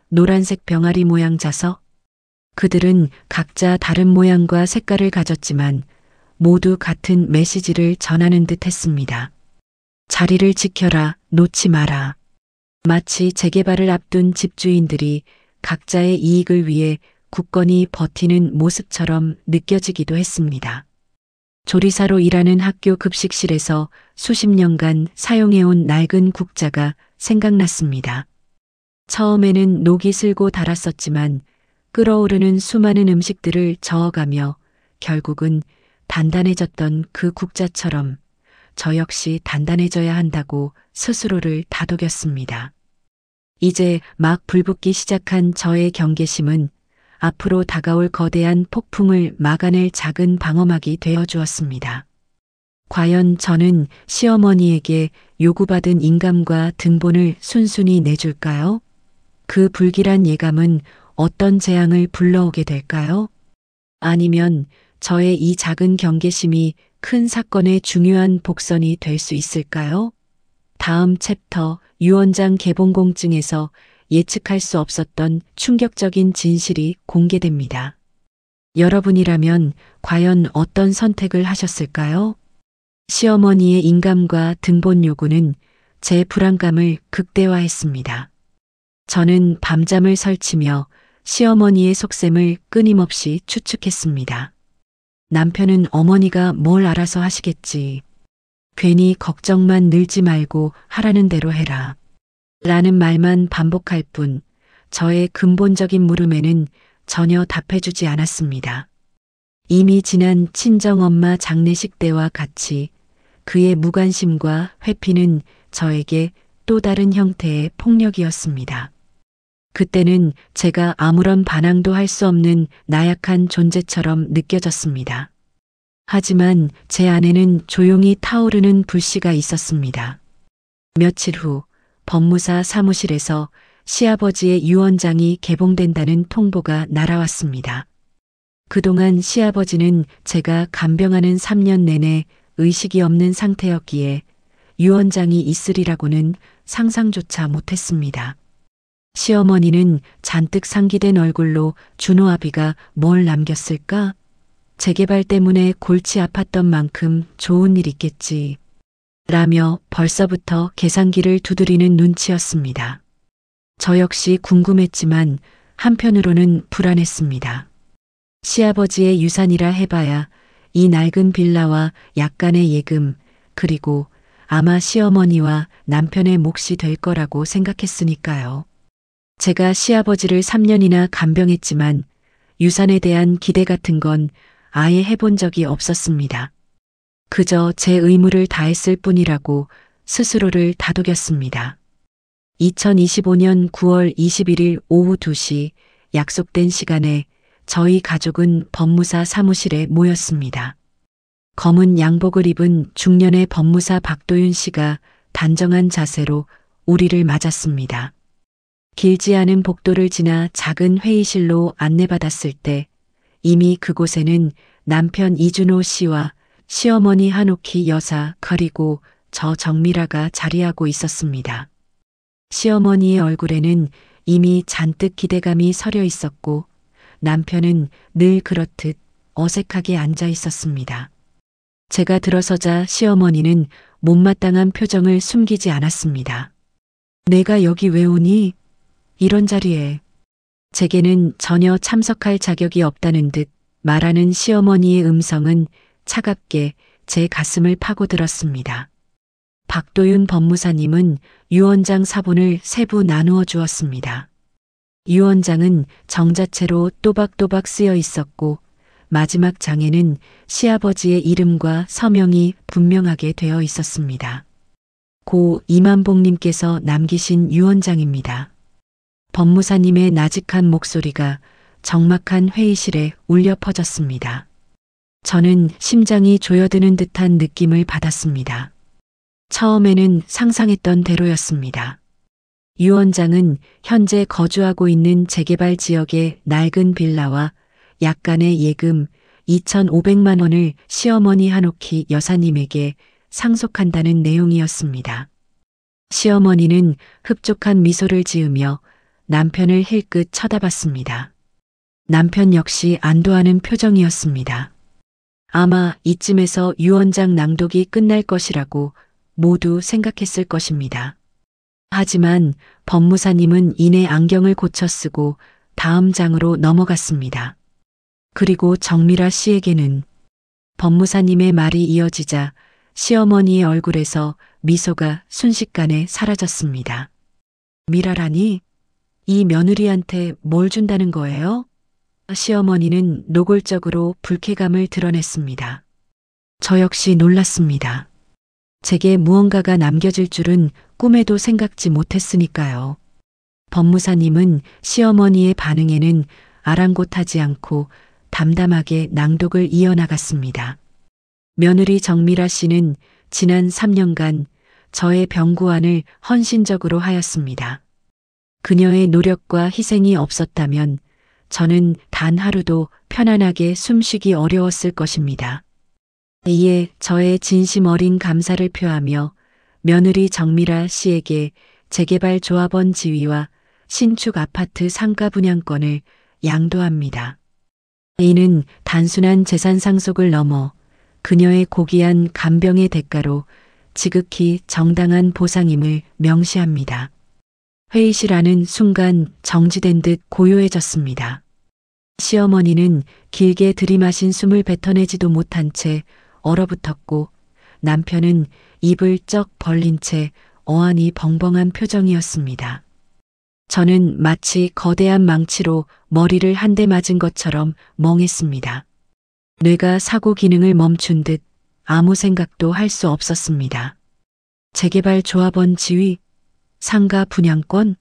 노란색 병아리 모양 자석. 그들은 각자 다른 모양과 색깔을 가졌지만 모두 같은 메시지를 전하는 듯 했습니다. 자리를 지켜라, 놓지 마라. 마치 재개발을 앞둔 집주인들이 각자의 이익을 위해 굳건히 버티는 모습처럼 느껴지기도 했습니다. 조리사로 일하는 학교 급식실에서 수십 년간 사용해온 낡은 국자가 생각났습니다. 처음에는 녹이 슬고 달았었지만 끓어오르는 수많은 음식들을 저어가며 결국은 단단해졌던 그 국자처럼 저 역시 단단해져야 한다고 스스로를 다독였습니다. 이제 막 불붙기 시작한 저의 경계심은 앞으로 다가올 거대한 폭풍을 막아낼 작은 방어막이 되어 주었습니다. 과연 저는 시어머니에게 요구받은 인감과 등본을 순순히 내줄까요? 그 불길한 예감은 어떤 재앙을 불러오게 될까요? 아니면 저의 이 작은 경계심이 큰 사건의 중요한 복선이 될 수 있을까요? 다음 챕터 유언장 개봉공증에서 예측할 수 없었던 충격적인 진실이 공개됩니다. 여러분이라면 과연 어떤 선택을 하셨을까요? 시어머니의 인감과 등본 요구는 제 불안감을 극대화했습니다. 저는 밤잠을 설치며 시어머니의 속셈을 끊임없이 추측했습니다. 남편은 어머니가 뭘 알아서 하시겠지. 괜히 걱정만 늘지 말고 하라는 대로 해라. 라는 말만 반복할 뿐 저의 근본적인 물음에는 전혀 답해주지 않았습니다. 이미 지난 친정엄마 장례식 때와 같이 그의 무관심과 회피는 저에게 또 다른 형태의 폭력이었습니다. 그때는 제가 아무런 반항도 할 수 없는 나약한 존재처럼 느껴졌습니다. 하지만 제 안에는 조용히 타오르는 불씨가 있었습니다. 며칠 후 법무사 사무실에서 시아버지의 유언장이 개봉된다는 통보가 날아왔습니다. 그동안 시아버지는 제가 간병하는 3년 내내 의식이 없는 상태였기에 유언장이 있으리라고는 상상조차 못했습니다. 시어머니는 잔뜩 상기된 얼굴로 준호 아비가 뭘 남겼을까? 재개발 때문에 골치 아팠던 만큼 좋은 일 있겠지. 라며 벌써부터 계산기를 두드리는 눈치였습니다. 저 역시 궁금했지만 한편으로는 불안했습니다. 시아버지의 유산이라 해봐야 이 낡은 빌라와 약간의 예금, 그리고 아마 시어머니와 남편의 몫이 될 거라고 생각했으니까요. 제가 시아버지를 3년이나 간병했지만 유산에 대한 기대 같은 건 아예 해본 적이 없었습니다. 그저 제 의무를 다했을 뿐이라고 스스로를 다독였습니다. 2025년 9월 21일 오후 2시 약속된 시간에 저희 가족은 법무사 사무실에 모였습니다. 검은 양복을 입은 중년의 법무사 박도윤 씨가 단정한 자세로 우리를 맞았습니다. 길지 않은 복도를 지나 작은 회의실로 안내받았을 때 이미 그곳에는 남편 이준호 씨와 시어머니 한옥희 여사 그리고 저 정미라가 자리하고 있었습니다. 시어머니의 얼굴에는 이미 잔뜩 기대감이 서려 있었고 남편은 늘 그렇듯 어색하게 앉아 있었습니다. 제가 들어서자 시어머니는 못마땅한 표정을 숨기지 않았습니다. 내가 여기 왜 오니? 이런 자리에. 제게는 전혀 참석할 자격이 없다는 듯 말하는 시어머니의 음성은 차갑게 제 가슴을 파고들었습니다. 박도윤 법무사님은 유언장 사본을 세부 나누어 주었습니다. 유언장은 정자체로 또박또박 쓰여 있었고 마지막 장에는 시아버지의 이름과 서명이 분명하게 되어 있었습니다. 고 이만복님께서 남기신 유언장입니다. 법무사님의 나직한 목소리가 적막한 회의실에 울려 퍼졌습니다. 저는 심장이 조여드는 듯한 느낌을 받았습니다. 처음에는 상상했던 대로였습니다. 유언장은 현재 거주하고 있는 재개발 지역의 낡은 빌라와 약간의 예금 2,500만 원을 시어머니 한옥희 여사님에게 상속한다는 내용이었습니다. 시어머니는 흡족한 미소를 지으며 남편을 힐끗 쳐다봤습니다. 남편 역시 안도하는 표정이었습니다. 아마 이쯤에서 유언장 낭독이 끝날 것이라고 모두 생각했을 것입니다. 하지만 법무사님은 이내 안경을 고쳐 쓰고 다음 장으로 넘어갔습니다. 그리고 정미라 씨에게는 법무사님의 말이 이어지자 시어머니의 얼굴에서 미소가 순식간에 사라졌습니다. 미라라니? 이 며느리한테 뭘 준다는 거예요? 시어머니는 노골적으로 불쾌감을 드러냈습니다. 저 역시 놀랐습니다. 제게 무언가가 남겨질 줄은 꿈에도 생각지 못했으니까요. 법무사님은 시어머니의 반응에는 아랑곳하지 않고 담담하게 낭독을 이어나갔습니다. 며느리 정미라 씨는 지난 3년간 저의 병구안을 헌신적으로 하였습니다. 그녀의 노력과 희생이 없었다면 저는 단 하루도 편안하게 숨쉬기 어려웠을 것입니다. 이에 저의 진심 어린 감사를 표하며 며느리 정미라 씨에게 재개발 조합원 지위와 신축 아파트 상가 분양권을 양도합니다. 이는 단순한 재산 상속을 넘어 그녀의 고귀한 간병의 대가로 지극히 정당한 보상임을 명시합니다. 회의실 안은 순간 정지된 듯 고요해졌습니다. 시어머니는 길게 들이마신 숨을 뱉어내지도 못한 채 얼어붙었고 남편은 입을 쩍 벌린 채 어안이 벙벙한 표정이었습니다. 저는 마치 거대한 망치로 머리를 한 대 맞은 것처럼 멍했습니다. 뇌가 사고 기능을 멈춘 듯 아무 생각도 할 수 없었습니다. 재개발 조합원 지위, 상가 분양권,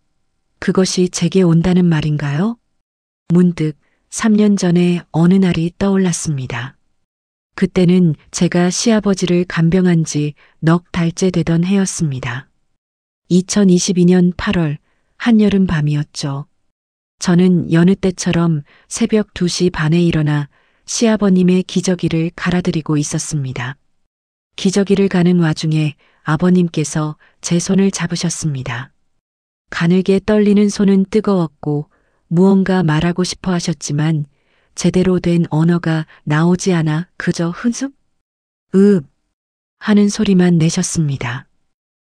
그것이 제게 온다는 말인가요? 문득 3년 전에 어느 날이 떠올랐습니다. 그때는 제가 시아버지를 간병한 지 넉 달째 되던 해였습니다. 2022년 8월 한여름 밤이었죠. 저는 여느 때처럼 새벽 2시 반에 일어나 시아버님의 기저귀를 갈아드리고 있었습니다. 기저귀를 가는 와중에 아버님께서 제 손을 잡으셨습니다. 가늘게 떨리는 손은 뜨거웠고 무언가 말하고 싶어 하셨지만 제대로 된 언어가 나오지 않아 그저 흐습? 하는 소리만 내셨습니다.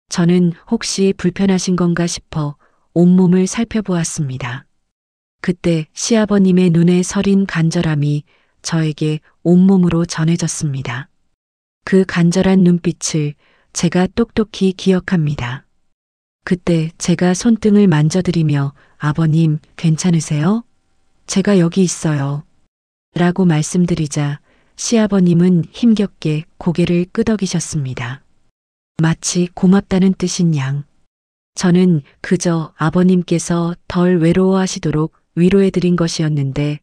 저는 혹시 불편하신 건가 싶어 온몸을 살펴보았습니다. 그때 시아버님의 눈에 서린 간절함이 저에게 온몸으로 전해졌습니다. 그 간절한 눈빛을 제가 똑똑히 기억합니다. 그때 제가 손등을 만져드리며 아버님 괜찮으세요? 제가 여기 있어요. 라고 말씀드리자 시아버님은 힘겹게 고개를 끄덕이셨습니다. 마치 고맙다는 뜻인 양. 저는 그저 아버님께서 덜 외로워하시도록 위로해드린 것이었는데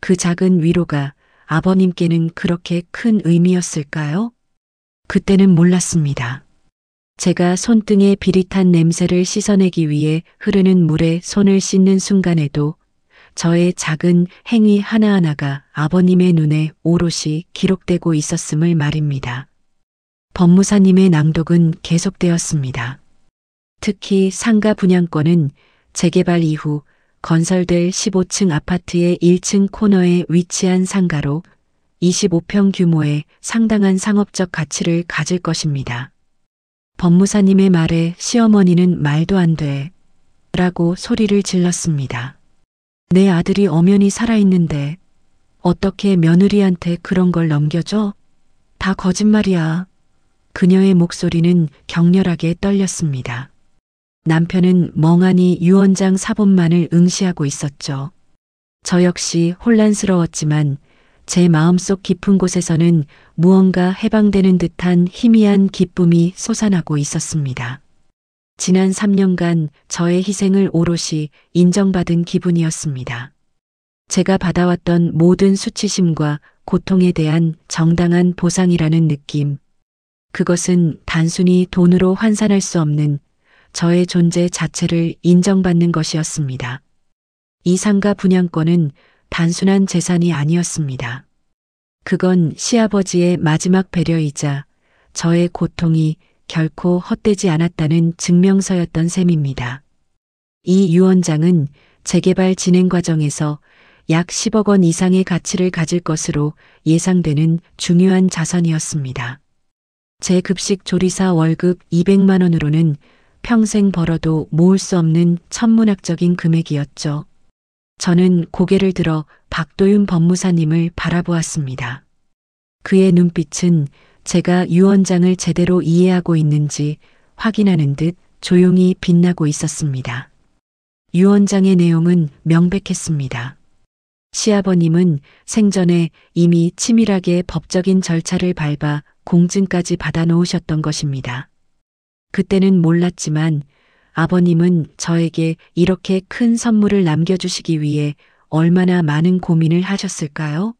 그 작은 위로가 아버님께는 그렇게 큰 의미였을까요? 그때는 몰랐습니다. 제가 손등의 비릿한 냄새를 씻어내기 위해 흐르는 물에 손을 씻는 순간에도 저의 작은 행위 하나하나가 아버님의 눈에 오롯이 기록되고 있었음을 말입니다. 법무사님의 낭독은 계속되었습니다. 특히 상가 분양권은 재개발 이후 건설될 15층 아파트의 1층 코너에 위치한 상가로 25평 규모의 상당한 상업적 가치를 가질 것입니다. 법무사님의 말에 시어머니는 말도 안 돼 라고 소리를 질렀습니다. 내 아들이 엄연히 살아있는데 어떻게 며느리한테 그런 걸 넘겨줘? 다 거짓말이야. 그녀의 목소리는 격렬하게 떨렸습니다. 남편은 멍하니 유언장 사본만을 응시하고 있었죠. 저 역시 혼란스러웠지만 제 마음속 깊은 곳에서는 무언가 해방되는 듯한 희미한 기쁨이 솟아나고 있었습니다. 지난 3년간 저의 희생을 오롯이 인정받은 기분이었습니다. 제가 받아왔던 모든 수치심과 고통에 대한 정당한 보상이라는 느낌. 그것은 단순히 돈으로 환산할 수 없는 저의 존재 자체를 인정받는 것이었습니다. 이 상가 분양권은 단순한 재산이 아니었습니다. 그건 시아버지의 마지막 배려이자 저의 고통이 결코 헛되지 않았다는 증명서였던 셈입니다. 이 유언장은 재개발 진행 과정에서 약 10억 원 이상의 가치를 가질 것으로 예상되는 중요한 자산이었습니다. 제 급식 조리사 월급 200만 원으로는 평생 벌어도 모을 수 없는 천문학적인 금액이었죠. 저는 고개를 들어 박도윤 법무사님을 바라보았습니다. 그의 눈빛은 제가 유언장을 제대로 이해하고 있는지 확인하는 듯 조용히 빛나고 있었습니다. 유언장의 내용은 명백했습니다. 시아버님은 생전에 이미 치밀하게 법적인 절차를 밟아 공증까지 받아놓으셨던 것입니다. 그때는 몰랐지만 아버님은 저에게 이렇게 큰 선물을 남겨주시기 위해 얼마나 많은 고민을 하셨을까요?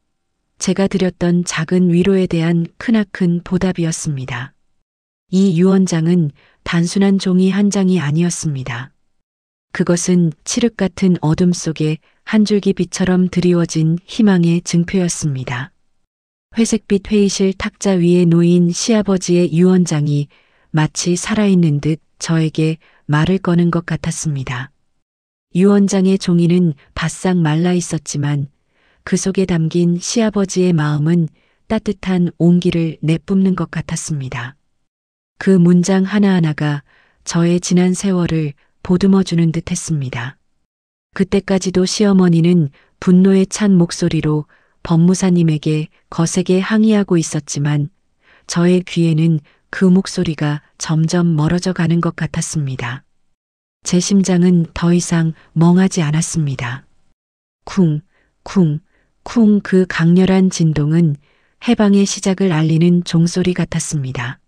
제가 드렸던 작은 위로에 대한 크나큰 보답이었습니다. 이 유언장은 단순한 종이 한 장이 아니었습니다. 그것은 칠흑 같은 어둠 속에 한 줄기 빛처럼 드리워진 희망의 증표였습니다. 회색빛 회의실 탁자 위에 놓인 시아버지의 유언장이 마치 살아있는 듯 저에게 말을 거는 것 같았습니다. 유언장의 종이는 바싹 말라 있었지만 그 속에 담긴 시아버지의 마음은 따뜻한 온기를 내뿜는 것 같았습니다. 그 문장 하나하나가 저의 지난 세월을 보듬어주는 듯 했습니다. 그때까지도 시어머니는 분노에 찬 목소리로 법무사님에게 거세게 항의하고 있었지만 저의 귀에는 그 목소리가 점점 멀어져 가는 것 같았습니다. 제 심장은 더 이상 멍하지 않았습니다. 쿵, 쿵, 쿵 그 강렬한 진동은 해방의 시작을 알리는 종소리 같았습니다.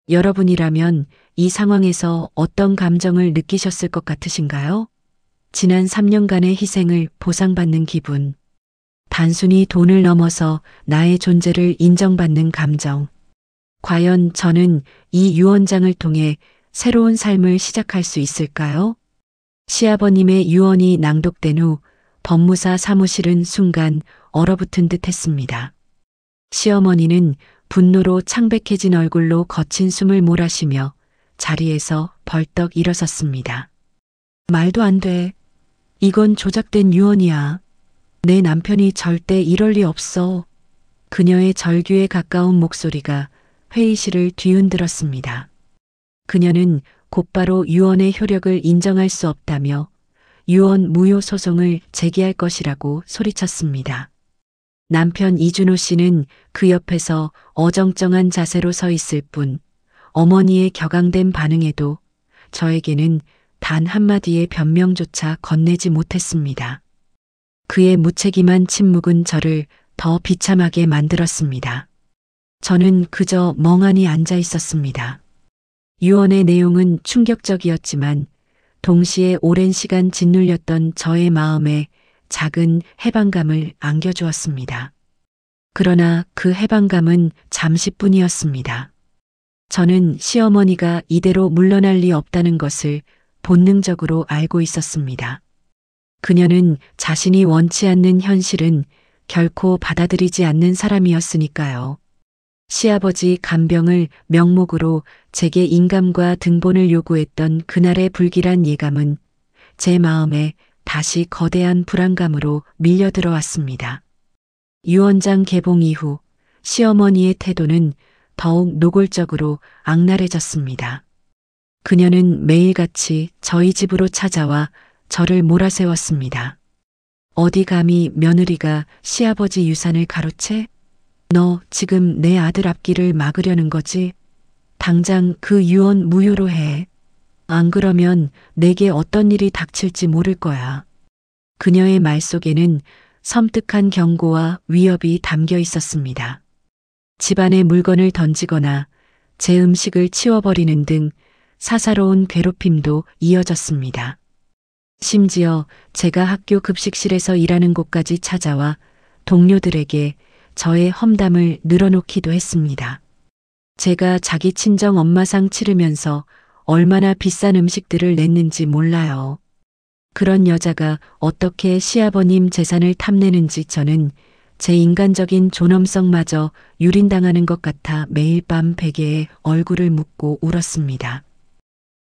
여러분이라면 이 상황에서 어떤 감정을 느끼셨을 것 같으신가요? 지난 3년간의 희생을 보상받는 기분. 단순히 돈을 넘어서 나의 존재를 인정받는 감정. 과연 저는 이 유언장을 통해 새로운 삶을 시작할 수 있을까요? 시아버님의 유언이 낭독된 후 법무사 사무실은 순간 얼어붙은 듯 했습니다. 시어머니는 분노로 창백해진 얼굴로 거친 숨을 몰아쉬며 자리에서 벌떡 일어섰습니다. 말도 안 돼. 이건 조작된 유언이야. 내 남편이 절대 이럴 리 없어. 그녀의 절규에 가까운 목소리가 회의실을 뒤흔들었습니다. 그녀는 곧바로 유언의 효력을 인정할 수 없다며 유언 무효 소송을 제기할 것이라고 소리쳤습니다. 남편 이준호 씨는 그 옆에서 어정쩡한 자세로 서 있을 뿐 어머니의 격앙된 반응에도 저에게는 단 한마디의 변명조차 건네지 못했습니다. 그의 무책임한 침묵은 저를 더 비참하게 만들었습니다. 저는 그저 멍하니 앉아 있었습니다. 유언의 내용은 충격적이었지만 동시에 오랜 시간 짓눌렸던 저의 마음에 작은 해방감을 안겨주었습니다. 그러나 그 해방감은 잠시뿐이었습니다. 저는 시어머니가 이대로 물러날 리 없다는 것을 본능적으로 알고 있었습니다. 그녀는 자신이 원치 않는 현실은 결코 받아들이지 않는 사람이었으니까요. 시아버지 간병을 명목으로 제게 인감과 등본을 요구했던 그날의 불길한 예감은 제 마음에 다시 거대한 불안감으로 밀려들어왔습니다. 유언장 개봉 이후 시어머니의 태도는 더욱 노골적으로 악랄해졌습니다. 그녀는 매일같이 저희 집으로 찾아와 저를 몰아세웠습니다. 어디 감히 며느리가 시아버지 유산을 가로채? 너 지금 내 아들 앞길을 막으려는 거지? 당장 그 유언 무효로 해. 안 그러면 내게 어떤 일이 닥칠지 모를 거야. 그녀의 말 속에는 섬뜩한 경고와 위협이 담겨 있었습니다. 집안에 물건을 던지거나 제 음식을 치워버리는 등 사사로운 괴롭힘도 이어졌습니다. 심지어 제가 학교 급식실에서 일하는 곳까지 찾아와 동료들에게 저의 험담을 늘어놓기도 했습니다. 제가 자기 친정 엄마상 치르면서 얼마나 비싼 음식들을 냈는지 몰라요. 그런 여자가 어떻게 시아버님 재산을 탐내는지 저는 제 인간적인 존엄성마저 유린당하는 것 같아 매일 밤 베개에 얼굴을 묻고 울었습니다.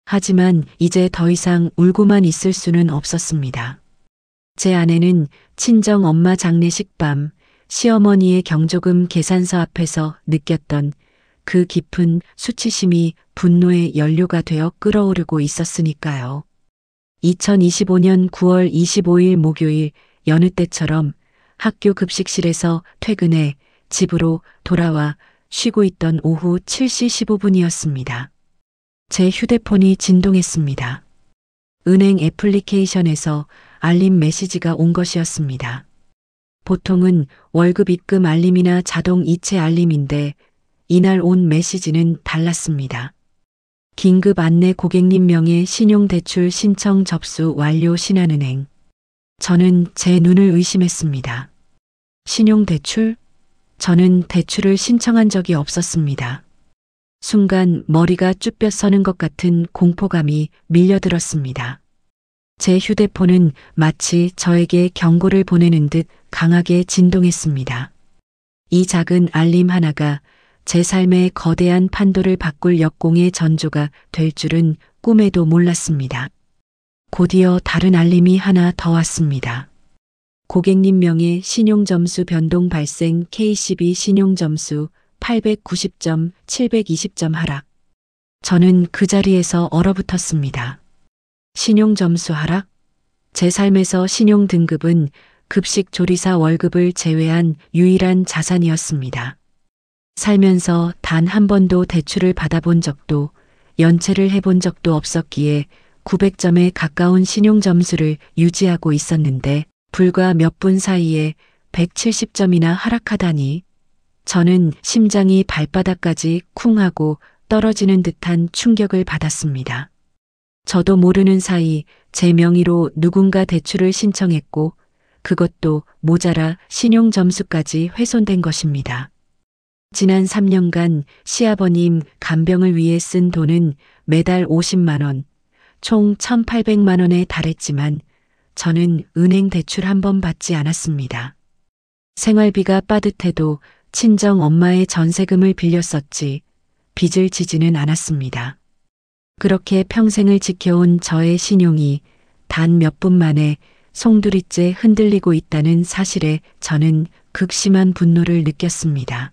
하지만 이제 더 이상 울고만 있을 수는 없었습니다. 제 아내는 친정 엄마 장례식 밤 시어머니의 경조금 계산서 앞에서 느꼈던 그 깊은 수치심이 분노의 연료가 되어 끓어오르고 있었으니까요. 2025년 9월 25일 목요일 여느 때처럼 학교 급식실에서 퇴근해 집으로 돌아와 쉬고 있던 오후 7시 15분이었습니다. 제 휴대폰이 진동했습니다. 은행 애플리케이션에서 알림 메시지가 온 것이었습니다. 보통은 월급 입금 알림이나 자동 이체 알림인데 이날 온 메시지는 달랐습니다. 긴급 안내 고객님 명의 신용대출 신청 접수 완료 신한은행. 저는 제 눈을 의심했습니다. 신용대출? 저는 대출을 신청한 적이 없었습니다. 순간 머리가 쭈뼛 서는 것 같은 공포감이 밀려들었습니다. 제 휴대폰은 마치 저에게 경고를 보내는 듯 강하게 진동했습니다. 이 작은 알림 하나가 제 삶의 거대한 판도를 바꿀 역공의 전조가 될 줄은 꿈에도 몰랐습니다. 곧이어 다른 알림이 하나 더 왔습니다. 고객님 명의 신용점수 변동 발생 KCB 신용점수 890점, 720점 하락. 저는 그 자리에서 얼어붙었습니다. 신용점수 하락? 제 삶에서 신용 등급은 급식 조리사 월급을 제외한 유일한 자산이었습니다. 살면서 단 한 번도 대출을 받아본 적도 연체를 해본 적도 없었기에 900점에 가까운 신용점수를 유지하고 있었는데 불과 몇 분 사이에 170점이나 하락하다니 저는 심장이 발바닥까지 쿵 하고 떨어지는 듯한 충격을 받았습니다. 저도 모르는 사이 제 명의로 누군가 대출을 신청했고 그것도 모자라 신용점수까지 훼손된 것입니다. 지난 3년간 시아버님 간병을 위해 쓴 돈은 매달 50만 원, 총 1,800만 원에 달했지만 저는 은행 대출 한 번 받지 않았습니다. 생활비가 빠듯해도 친정 엄마의 전세금을 빌렸었지 빚을 지지는 않았습니다. 그렇게 평생을 지켜온 저의 신용이 단 몇 분 만에 송두리째 흔들리고 있다는 사실에 저는 극심한 분노를 느꼈습니다.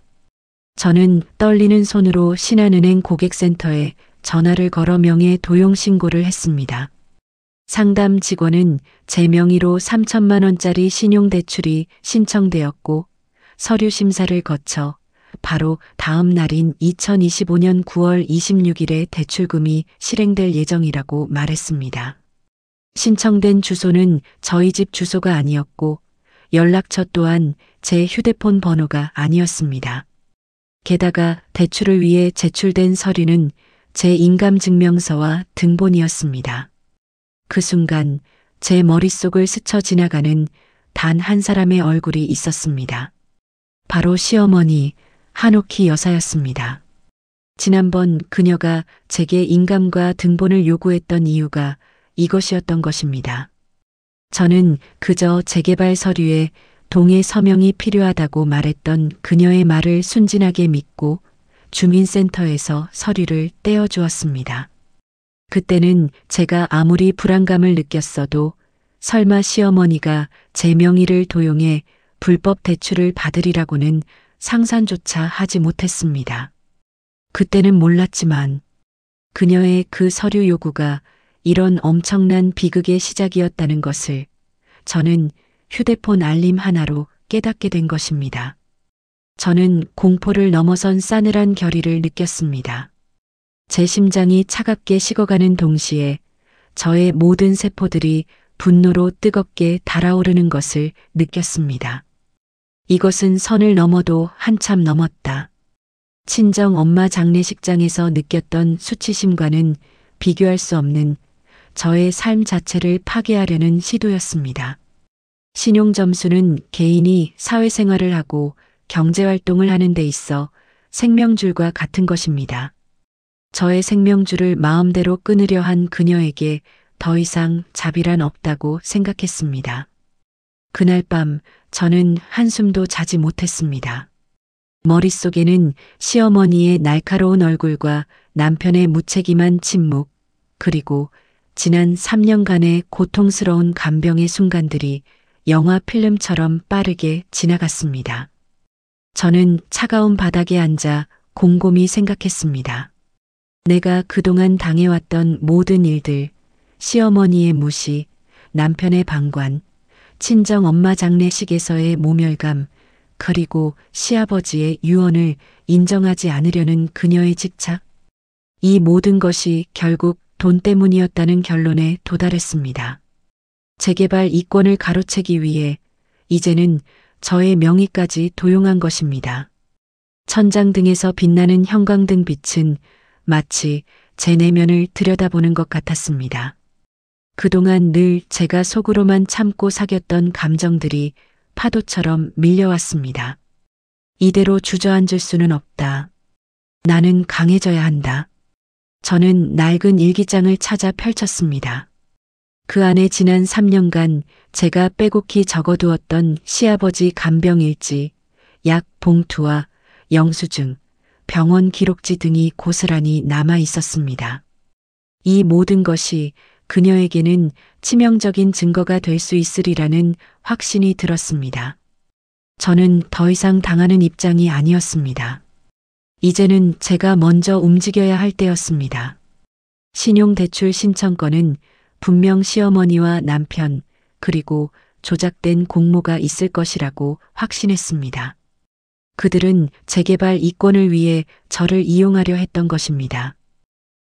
저는 떨리는 손으로 신한은행 고객센터에 전화를 걸어 명예 도용 신고를 했습니다. 상담 직원은 제 명의로 3천만 원짜리 신용대출이 신청되었고 서류 심사를 거쳐 바로 다음 날인 2025년 9월 26일에 대출금이 실행될 예정이라고 말했습니다. 신청된 주소는 저희 집 주소가 아니었고 연락처 또한 제 휴대폰 번호가 아니었습니다. 게다가 대출을 위해 제출된 서류는 제 인감증명서와 등본이었습니다. 그 순간 제 머릿속을 스쳐 지나가는 단 한 사람의 얼굴이 있었습니다. 바로 시어머니 한옥희 여사였습니다. 지난번 그녀가 제게 인감과 등본을 요구했던 이유가 이것이었던 것입니다. 저는 그저 재개발 서류에 동의 서명이 필요하다고 말했던 그녀의 말을 순진하게 믿고 주민센터에서 서류를 떼어주었습니다. 그때는 제가 아무리 불안감을 느꼈어도 설마 시어머니가 제 명의를 도용해 불법 대출을 받으리라고는 상상조차 하지 못했습니다. 그때는 몰랐지만 그녀의 그 서류 요구가 이런 엄청난 비극의 시작이었다는 것을 저는 휴대폰 알림 하나로 깨닫게 된 것입니다. 저는 공포를 넘어선 싸늘한 결의를 느꼈습니다. 제 심장이 차갑게 식어가는 동시에 저의 모든 세포들이 분노로 뜨겁게 달아오르는 것을 느꼈습니다. 이것은 선을 넘어도 한참 넘었다. 친정 엄마 장례식장에서 느꼈던 수치심과는 비교할 수 없는 저의 삶 자체를 파괴하려는 시도였습니다. 신용점수는 개인이 사회생활을 하고 경제활동을 하는 데 있어 생명줄과 같은 것입니다. 저의 생명줄을 마음대로 끊으려 한 그녀에게 더 이상 자비란 없다고 생각했습니다. 그날 밤 저는 한숨도 자지 못했습니다. 머릿속에는 시어머니의 날카로운 얼굴과 남편의 무책임한 침묵, 그리고 지난 3년간의 고통스러운 간병의 순간들이 영화 필름처럼 빠르게 지나갔습니다. 저는 차가운 바닥에 앉아 곰곰이 생각했습니다. 내가 그동안 당해왔던 모든 일들, 시어머니의 무시, 남편의 방관, 친정 엄마 장례식에서의 모멸감, 그리고 시아버지의 유언을 인정하지 않으려는 그녀의 집착. 이 모든 것이 결국 돈 때문이었다는 결론에 도달했습니다. 재개발 이권을 가로채기 위해 이제는 저의 명의까지 도용한 것입니다. 천장 등에서 빛나는 형광등 빛은 마치 제 내면을 들여다보는 것 같았습니다. 그동안 늘 제가 속으로만 참고 사귀었던 감정들이 파도처럼 밀려왔습니다. 이대로 주저앉을 수는 없다. 나는 강해져야 한다. 저는 낡은 일기장을 찾아 펼쳤습니다. 그 안에 지난 3년간 제가 빼곡히 적어두었던 시아버지 간병일지, 약 봉투와 영수증, 병원 기록지 등이 고스란히 남아 있었습니다. 이 모든 것이 그녀에게는 치명적인 증거가 될 수 있으리라는 확신이 들었습니다. 저는 더 이상 당하는 입장이 아니었습니다. 이제는 제가 먼저 움직여야 할 때였습니다. 신용대출 신청건은 분명 시어머니와 남편, 그리고 조작된 공모가 있을 것이라고 확신했습니다. 그들은 재개발 이권을 위해 저를 이용하려 했던 것입니다.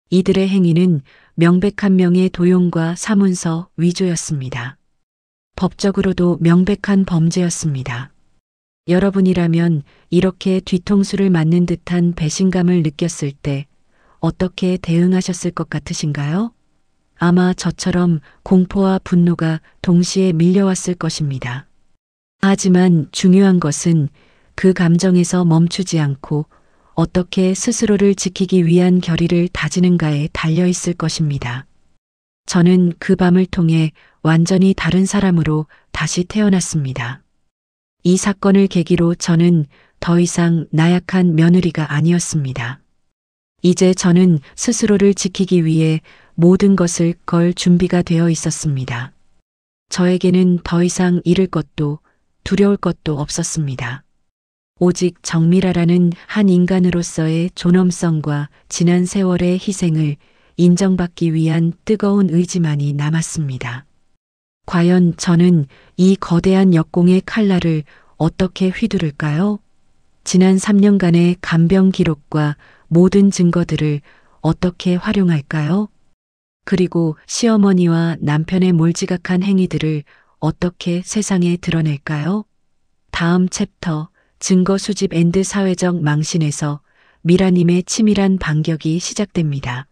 이들의 행위는 명백한 명의 도용과 사문서 위조였습니다. 법적으로도 명백한 범죄였습니다. 여러분이라면 이렇게 뒤통수를 맞는 듯한 배신감을 느꼈을 때 어떻게 대응하셨을 것 같으신가요? 아마 저처럼 공포와 분노가 동시에 밀려왔을 것입니다. 하지만 중요한 것은 그 감정에서 멈추지 않고 어떻게 스스로를 지키기 위한 결의를 다지는가에 달려 있을 것입니다. 저는 그 밤을 통해 완전히 다른 사람으로 다시 태어났습니다. 이 사건을 계기로 저는 더 이상 나약한 며느리가 아니었습니다. 이제 저는 스스로를 지키기 위해 모든 것을 걸 준비가 되어 있었습니다. 저에게는 더 이상 잃을 것도 두려울 것도 없었습니다. 오직 정미라라는 한 인간으로서의 존엄성과 지난 세월의 희생을 인정받기 위한 뜨거운 의지만이 남았습니다. 과연 저는 이 거대한 역공의 칼날을 어떻게 휘두를까요? 지난 3년간의 간병 기록과 모든 증거들을 어떻게 활용할까요? 그리고 시어머니와 남편의 몰지각한 행위들을 어떻게 세상에 드러낼까요? 다음 챕터 증거 수집 앤드 사회적 망신에서 미라님의 치밀한 반격이 시작됩니다.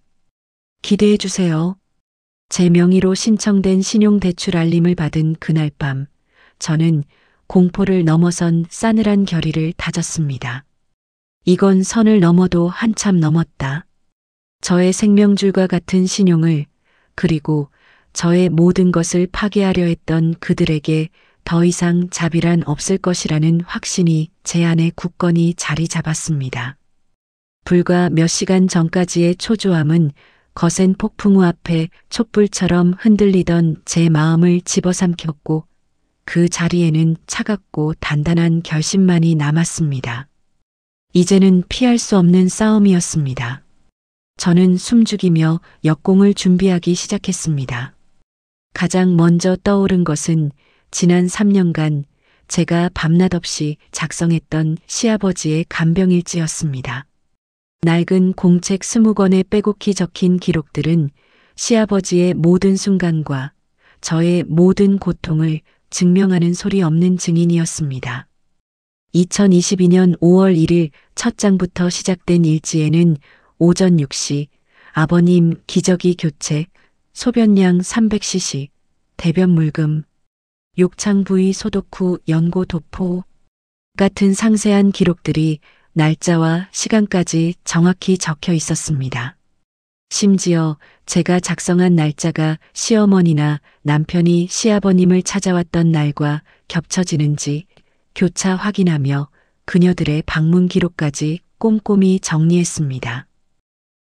기대해 주세요. 제 명의로 신청된 신용대출 알림을 받은 그날 밤, 저는 공포를 넘어선 싸늘한 결의를 다졌습니다. 이건 선을 넘어도 한참 넘었다. 저의 생명줄과 같은 신용을, 그리고 저의 모든 것을 파괴하려 했던 그들에게 더 이상 자비란 없을 것이라는 확신이 제 안에 굳건히 자리 잡았습니다. 불과 몇 시간 전까지의 초조함은 거센 폭풍우 앞에 촛불처럼 흔들리던 제 마음을 집어삼켰고 그 자리에는 차갑고 단단한 결심만이 남았습니다. 이제는 피할 수 없는 싸움이었습니다. 저는 숨죽이며 역공을 준비하기 시작했습니다. 가장 먼저 떠오른 것은 지난 3년간 제가 밤낮 없이 작성했던 시아버지의 간병일지였습니다. 낡은 공책 20권에 빼곡히 적힌 기록들은 시아버지의 모든 순간과 저의 모든 고통을 증명하는 소리 없는 증인이었습니다. 2022년 5월 1일 첫 장부터 시작된 일지에는 오전 6시 아버님 기저귀 교체, 소변량 300cc, 대변 물금, 욕창 부위 소독 후 연고 도포 같은 상세한 기록들이 날짜와 시간까지 정확히 적혀 있었습니다. 심지어 제가 작성한 날짜가 시어머니나 남편이 시아버님을 찾아왔던 날과 겹쳐지는지 교차 확인하며 그녀들의 방문 기록까지 꼼꼼히 정리했습니다.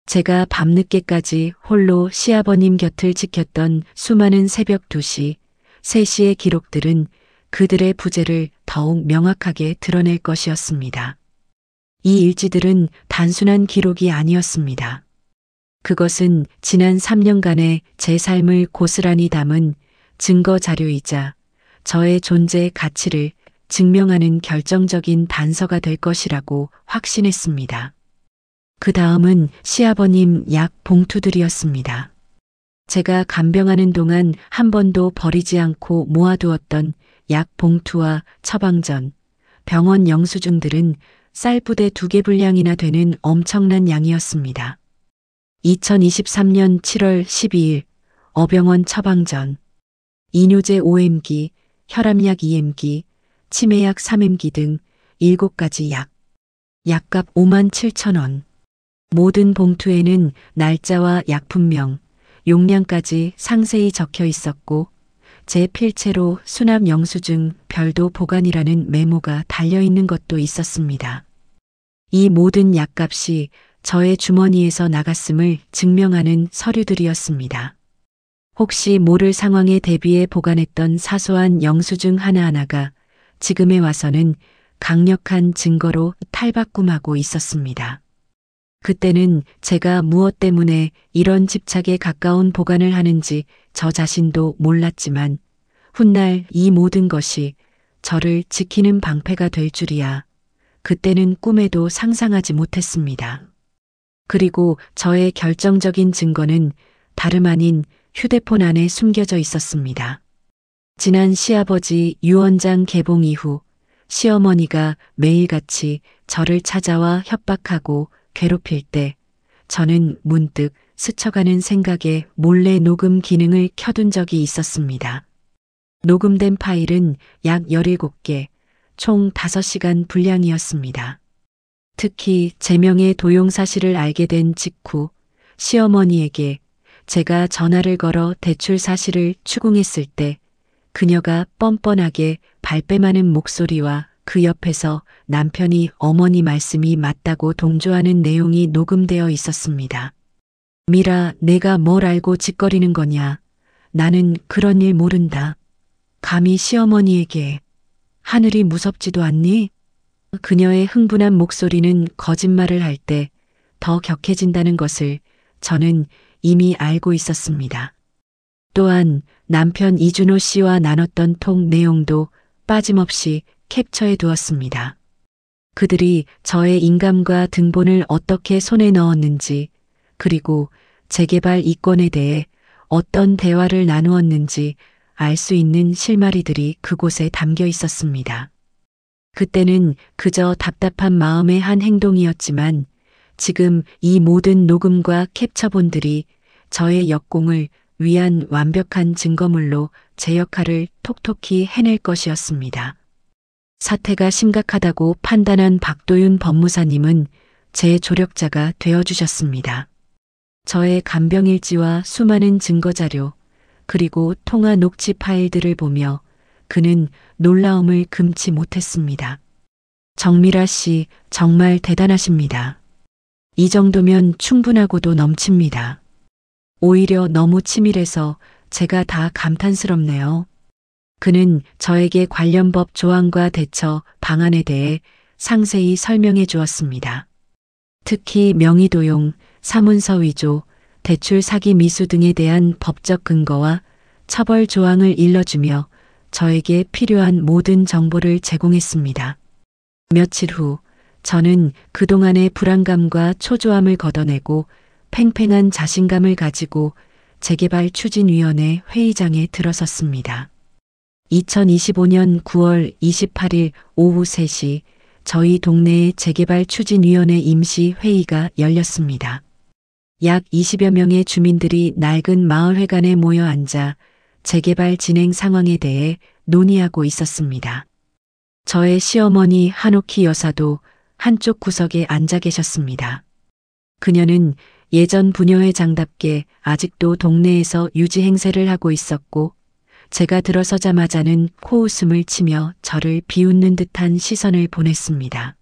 제가 밤늦게까지 홀로 시아버님 곁을 지켰던 수많은 새벽 2시, 3시의 기록들은 그들의 부재를 더욱 명확하게 드러낼 것이었습니다. 이 일지들은 단순한 기록이 아니었습니다. 그것은 지난 3년간의 제 삶을 고스란히 담은 증거 자료이자 저의 존재의 가치를 증명하는 결정적인 단서가 될 것이라고 확신했습니다. 그 다음은 시아버님 약 봉투들이었습니다. 제가 간병하는 동안 한 번도 버리지 않고 모아두었던 약 봉투와 처방전, 병원 영수증들은 쌀부대 2개 분량이나 되는 엄청난 양이었습니다. 2023년 7월 12일 어병원 처방전, 이뇨제 5mg, 혈압약 2mg, 치매약 3mg 등 7가지 약. 약값 57,000원. 모든 봉투에는 날짜와 약품명, 용량까지 상세히 적혀 있었고 제 필체로 수납 영수증 별도 보관이라는 메모가 달려있는 것도 있었습니다. 이 모든 약값이 저의 주머니에서 나갔음을 증명하는 서류들이었습니다. 혹시 모를 상황에 대비해 보관했던 사소한 영수증 하나하나가 지금에 와서는 강력한 증거로 탈바꿈하고 있었습니다. 그때는 제가 무엇 때문에 이런 집착에 가까운 보관을 하는지 저 자신도 몰랐지만 훗날 이 모든 것이 저를 지키는 방패가 될 줄이야 그때는 꿈에도 상상하지 못했습니다. 그리고 저의 결정적인 증거는 다름 아닌 휴대폰 안에 숨겨져 있었습니다. 지난 시아버지 유언장 개봉 이후 시어머니가 매일같이 저를 찾아와 협박하고 괴롭힐 때 저는 문득 스쳐가는 생각에 몰래 녹음 기능을 켜둔 적이 있었습니다. 녹음된 파일은 약 17개, 총 5시간 분량이었습니다. 특히 제명의 도용 사실을 알게 된 직후 시어머니에게 제가 전화를 걸어 대출 사실을 추궁했을 때 그녀가 뻔뻔하게 발뺌하는 목소리와 그 옆에서 남편이 어머니 말씀이 맞다고 동조하는 내용이 녹음되어 있었습니다. 미라, 내가 뭘 알고 짓거리는 거냐. 나는 그런 일 모른다. 감히 시어머니에게. 하늘이 무섭지도 않니? 그녀의 흥분한 목소리는 거짓말을 할 때 더 격해진다는 것을 저는 이미 알고 있었습니다. 또한 남편 이준호 씨와 나눴던 통 내용도 빠짐없이 캡처해 두었습니다. 그들이 저의 인감과 등본을 어떻게 손에 넣었는지, 그리고 재개발 이권에 대해 어떤 대화를 나누었는지 알 수 있는 실마리들이 그곳에 담겨 있었습니다. 그때는 그저 답답한 마음의 한 행동이었지만 지금 이 모든 녹음과 캡처본들이 저의 역공을 위한 완벽한 증거물로 제 역할을 톡톡히 해낼 것이었습니다. 사태가 심각하다고 판단한 박도윤 법무사님은 제 조력자가 되어주셨습니다. 저의 간병일지와 수많은 증거자료, 그리고 통화 녹취 파일들을 보며 그는 놀라움을 금치 못했습니다. 정미라 씨, 정말 대단하십니다. 이 정도면 충분하고도 넘칩니다. 오히려 너무 치밀해서 제가 다 감탄스럽네요. 그는 저에게 관련 법 조항과 대처 방안에 대해 상세히 설명해 주었습니다. 특히 명의도용, 사문서 위조, 대출 사기 미수 등에 대한 법적 근거와 처벌 조항을 일러주며 저에게 필요한 모든 정보를 제공했습니다. 며칠 후 저는 그동안의 불안감과 초조함을 걷어내고 팽팽한 자신감을 가지고 재개발추진위원회 회의장에 들어섰습니다. 2025년 9월 28일 오후 3시 저희 동네의 재개발추진위원회 임시회의가 열렸습니다. 약 20여 명의 주민들이 낡은 마을회관에 모여 앉아 재개발 진행 상황에 대해 논의하고 있었습니다. 저의 시어머니 한옥희 여사도 한쪽 구석에 앉아 계셨습니다. 그녀는 예전 부녀회장답게 아직도 동네에서 유지 행세를 하고 있었고 제가 들어서자마자는 코웃음을 치며 저를 비웃는 듯한 시선을 보냈습니다.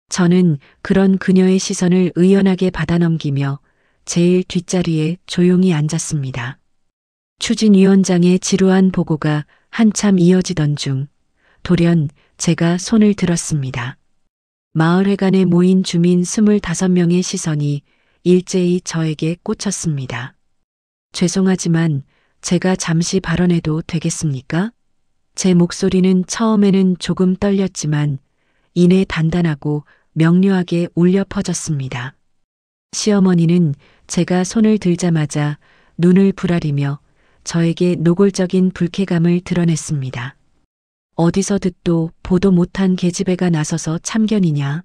저는 그런 그녀의 시선을 의연하게 받아넘기며 제일 뒷자리에 조용히 앉았습니다. 추진위원장의 지루한 보고가 한참 이어지던 중 돌연 제가 손을 들었습니다. 마을회관에 모인 주민 25명의 시선이 일제히 저에게 꽂혔습니다. 죄송하지만 제가 잠시 발언해도 되겠습니까? 제 목소리는 처음에는 조금 떨렸지만 이내 단단하고 명료하게 울려 퍼졌습니다. 시어머니는 제가 손을 들자마자 눈을 부라리며 저에게 노골적인 불쾌감을 드러냈습니다. 어디서 듣도 보도 못한 계집애가 나서서 참견이냐?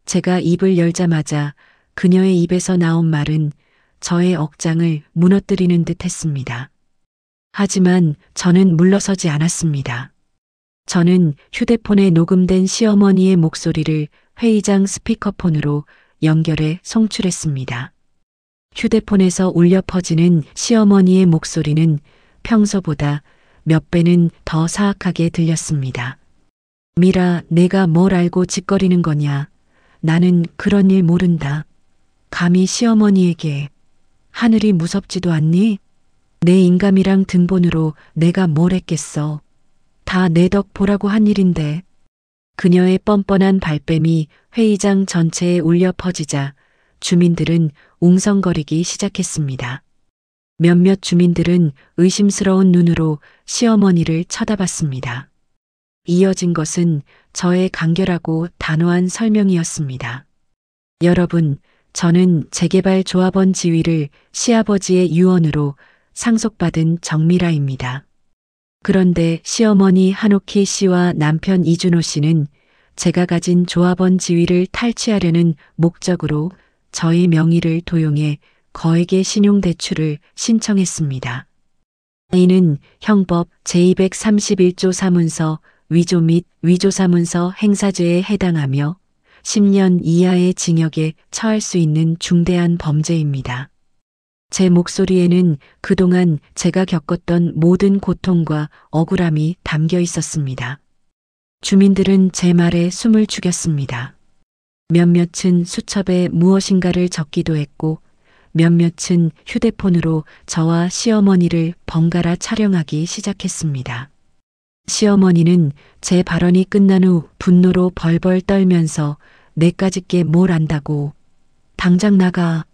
제가 입을 열자마자 그녀의 입에서 나온 말은 저의 억장을 무너뜨리는 듯 했습니다. 하지만 저는 물러서지 않았습니다. 저는 휴대폰에 녹음된 시어머니의 목소리를 회의장 스피커폰으로 연결해 송출했습니다. 휴대폰에서 울려 퍼지는 시어머니의 목소리는 평소보다 몇 배는 더 사악하게 들렸습니다. 미라, 내가 뭘 알고 짓거리는 거냐? 나는 그런 일 모른다. 감히 시어머니에게. 하늘이 무섭지도 않니? 내 인감이랑 등본으로 내가 뭘 했겠어. 다 내 덕 보라고 한 일인데. 그녀의 뻔뻔한 발뺌이 회의장 전체에 울려 퍼지자 주민들은 웅성거리기 시작했습니다. 몇몇 주민들은 의심스러운 눈으로 시어머니를 쳐다봤습니다. 이어진 것은 저의 간결하고 단호한 설명이었습니다. 여러분, 저는 재개발 조합원 지위를 시아버지의 유언으로 상속받은 정미라입니다. 그런데 시어머니 한옥희 씨와 남편 이준호 씨는 제가 가진 조합원 지위를 탈취하려는 목적으로 저의 명의를 도용해 거액의 신용대출을 신청했습니다. 이는 형법 제231조 사문서 위조 및 위조사문서 행사죄에 해당하며 10년 이하의 징역에 처할 수 있는 중대한 범죄입니다. 제 목소리에는 그동안 제가 겪었던 모든 고통과 억울함이 담겨 있었습니다. 주민들은 제 말에 숨을 죽였습니다. 몇몇은 수첩에 무엇인가를 적기도 했고 몇몇은 휴대폰으로 저와 시어머니를 번갈아 촬영하기 시작했습니다. 시어머니는 제 발언이 끝난 후 분노로 벌벌 떨면서 내까짓 게 뭘 안다고. 당장 나가.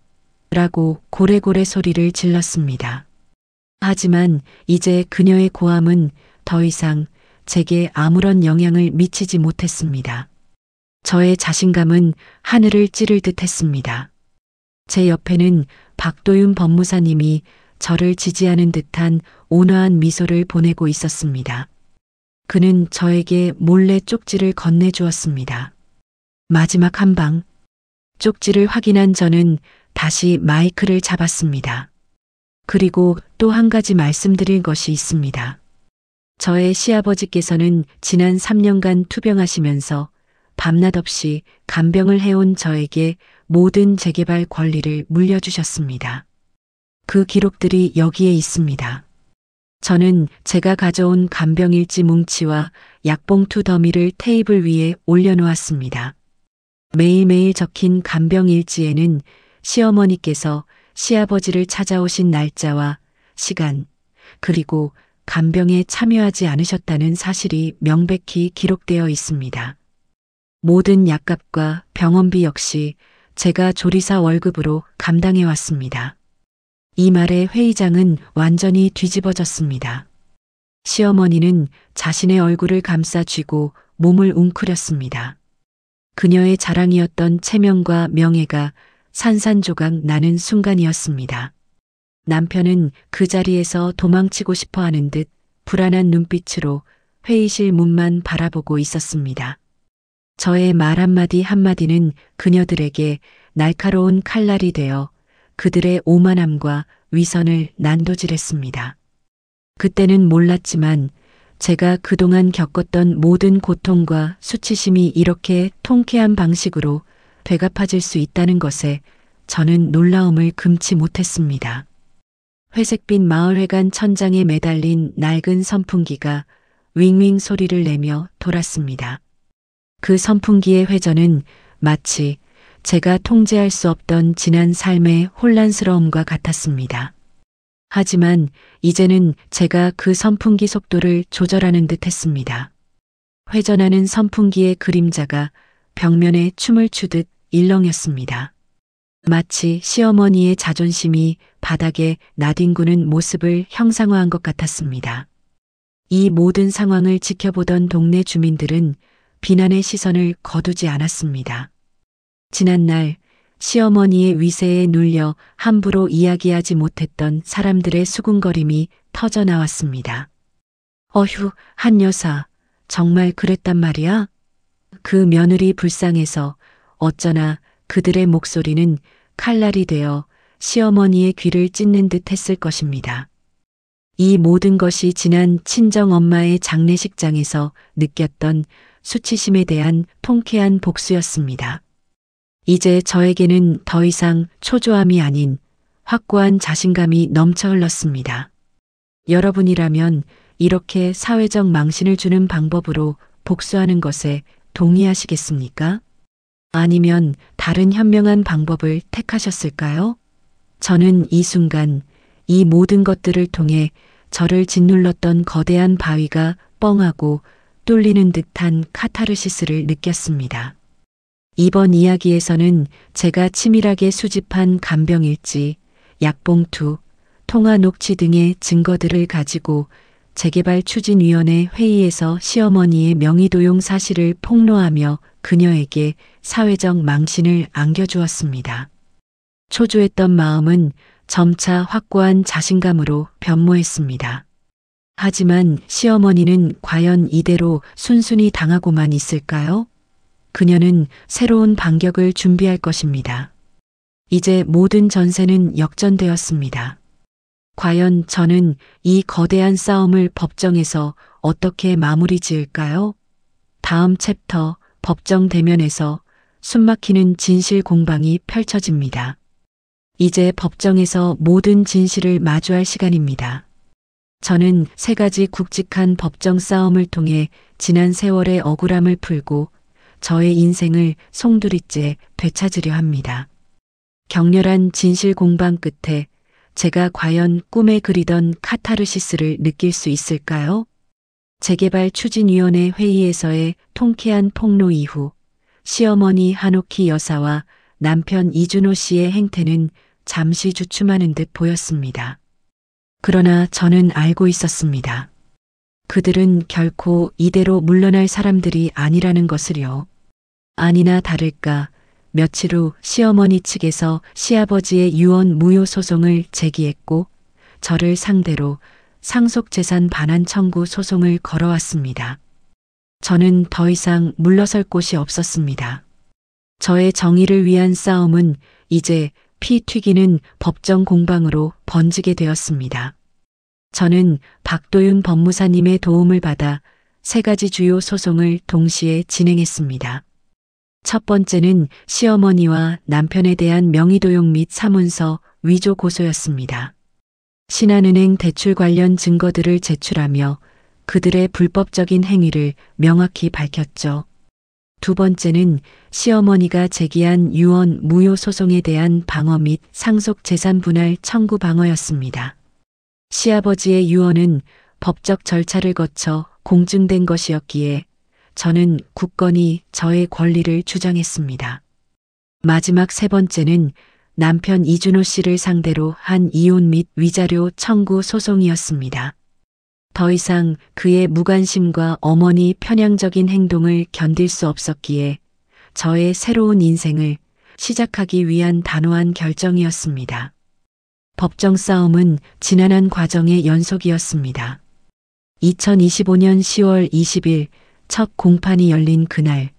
라고 고래고래 소리를 질렀습니다. 하지만 이제 그녀의 고함은 더 이상 제게 아무런 영향을 미치지 못했습니다. 저의 자신감은 하늘을 찌를 듯 했습니다. 제 옆에는 박도윤 법무사님이 저를 지지하는 듯한 온화한 미소를 보내고 있었습니다. 그는 저에게 몰래 쪽지를 건네주었습니다. 마지막 한 방. 쪽지를 확인한 저는 다시 마이크를 잡았습니다. 그리고 또 한 가지 말씀드릴 것이 있습니다. 저의 시아버지께서는 지난 3년간 투병하시면서 밤낮 없이 간병을 해온 저에게 모든 재개발 권리를 물려주셨습니다. 그 기록들이 여기에 있습니다. 저는 제가 가져온 간병일지 뭉치와 약봉투 더미를 테이블 위에 올려놓았습니다. 매일매일 적힌 간병일지에는 시어머니께서 시아버지를 찾아오신 날짜와 시간, 그리고 간병에 참여하지 않으셨다는 사실이 명백히 기록되어 있습니다. 모든 약값과 병원비 역시 제가 조리사 월급으로 감당해 왔습니다. 이 말에 회의장은 완전히 뒤집어졌습니다. 시어머니는 자신의 얼굴을 감싸 쥐고 몸을 웅크렸습니다. 그녀의 자랑이었던 체면과 명예가 산산조각 나는 순간이었습니다. 남편은 그 자리에서 도망치고 싶어 하는 듯 불안한 눈빛으로 회의실 문만 바라보고 있었습니다. 저의 말 한마디 한마디는 그녀들에게 날카로운 칼날이 되어 그들의 오만함과 위선을 난도질했습니다. 그때는 몰랐지만 제가 그동안 겪었던 모든 고통과 수치심이 이렇게 통쾌한 방식으로 되갚아질 수 있다는 것에 저는 놀라움을 금치 못했습니다. 회색빛 마을회관 천장에 매달린 낡은 선풍기가 윙윙 소리를 내며 돌았습니다. 그 선풍기의 회전은 마치 제가 통제할 수 없던 지난 삶의 혼란스러움과 같았습니다. 하지만 이제는 제가 그 선풍기 속도를 조절하는 듯 했습니다. 회전하는 선풍기의 그림자가 벽면에 춤을 추듯 일렁였습니다. 마치 시어머니의 자존심이 바닥에 나뒹구는 모습을 형상화한 것 같았습니다. 이 모든 상황을 지켜보던 동네 주민들은 비난의 시선을 거두지 않았습니다. 지난날 시어머니의 위세에 눌려 함부로 이야기하지 못했던 사람들의 수군거림이 터져 나왔습니다. 어휴, 한 여사, 정말 그랬단 말이야? 그 며느리 불쌍해서 어쩌나 그들의 목소리는 칼날이 되어 시어머니의 귀를 찢는 듯 했을 것입니다. 이 모든 것이 지난 친정엄마의 장례식장에서 느꼈던 수치심에 대한 통쾌한 복수였습니다. 이제 저에게는 더 이상 초조함이 아닌 확고한 자신감이 넘쳐 흘렀습니다. 여러분이라면 이렇게 사회적 망신을 주는 방법으로 복수하는 것에 동의하시겠습니까? 아니면 다른 현명한 방법을 택하셨을까요? 저는 이 순간 이 모든 것들을 통해 저를 짓눌렀던 거대한 바위가 뻥하고 뚫리는 듯한 카타르시스를 느꼈습니다. 이번 이야기에서는 제가 치밀하게 수집한 간병일지, 약봉투, 통화 녹취 등의 증거들을 가지고 재개발추진위원회 회의에서 시어머니의 명의도용 사실을 폭로하며 그녀에게 사회적 망신을 안겨주었습니다. 초조했던 마음은 점차 확고한 자신감으로 변모했습니다. 하지만 시어머니는 과연 이대로 순순히 당하고만 있을까요? 그녀는 새로운 반격을 준비할 것입니다. 이제 모든 전세는 역전되었습니다. 과연 저는 이 거대한 싸움을 법정에서 어떻게 마무리 지을까요? 다음 챕터 법정 대면에서 숨막히는 진실 공방이 펼쳐집니다. 이제 법정에서 모든 진실을 마주할 시간입니다. 저는 3가지 굵직한 법정 싸움을 통해 지난 세월의 억울함을 풀고 저의 인생을 송두리째 되찾으려 합니다. 격렬한 진실 공방 끝에 제가 과연 꿈에 그리던 카타르시스를 느낄 수 있을까요? 재개발추진위원회 회의에서의 통쾌한 폭로 이후 시어머니 한옥희 여사와 남편 이준호 씨의 행태는 잠시 주춤하는 듯 보였습니다. 그러나 저는 알고 있었습니다. 그들은 결코 이대로 물러날 사람들이 아니라는 것을요. 아니나 다를까 며칠 후 시어머니 측에서 시아버지의 유언 무효 소송을 제기했고 저를 상대로 상속재산 반환 청구 소송을 걸어왔습니다. 저는 더 이상 물러설 곳이 없었습니다. 저의 정의를 위한 싸움은 이제 피 튀기는 법정 공방으로 번지게 되었습니다. 저는 박도윤 법무사님의 도움을 받아 3가지 주요 소송을 동시에 진행했습니다. 첫 번째는 시어머니와 남편에 대한 명의도용 및 사문서 위조 고소였습니다. 신한은행 대출 관련 증거들을 제출하며 그들의 불법적인 행위를 명확히 밝혔죠. 두 번째는 시어머니가 제기한 유언 무효 소송에 대한 방어 및 상속 재산 분할 청구 방어였습니다. 시아버지의 유언은 법적 절차를 거쳐 공증된 것이었기에 저는 굳건히 저의 권리를 주장했습니다. 마지막 3번째는 남편 이준호 씨를 상대로 한 이혼 및 위자료 청구 소송이었습니다. 더 이상 그의 무관심과 어머니 편향적인 행동을 견딜 수 없었기에 저의 새로운 인생을 시작하기 위한 단호한 결정이었습니다. 법정 싸움은 지난한 과정의 연속이었습니다. 2025년 10월 20일 첫 공판이 열린 그날,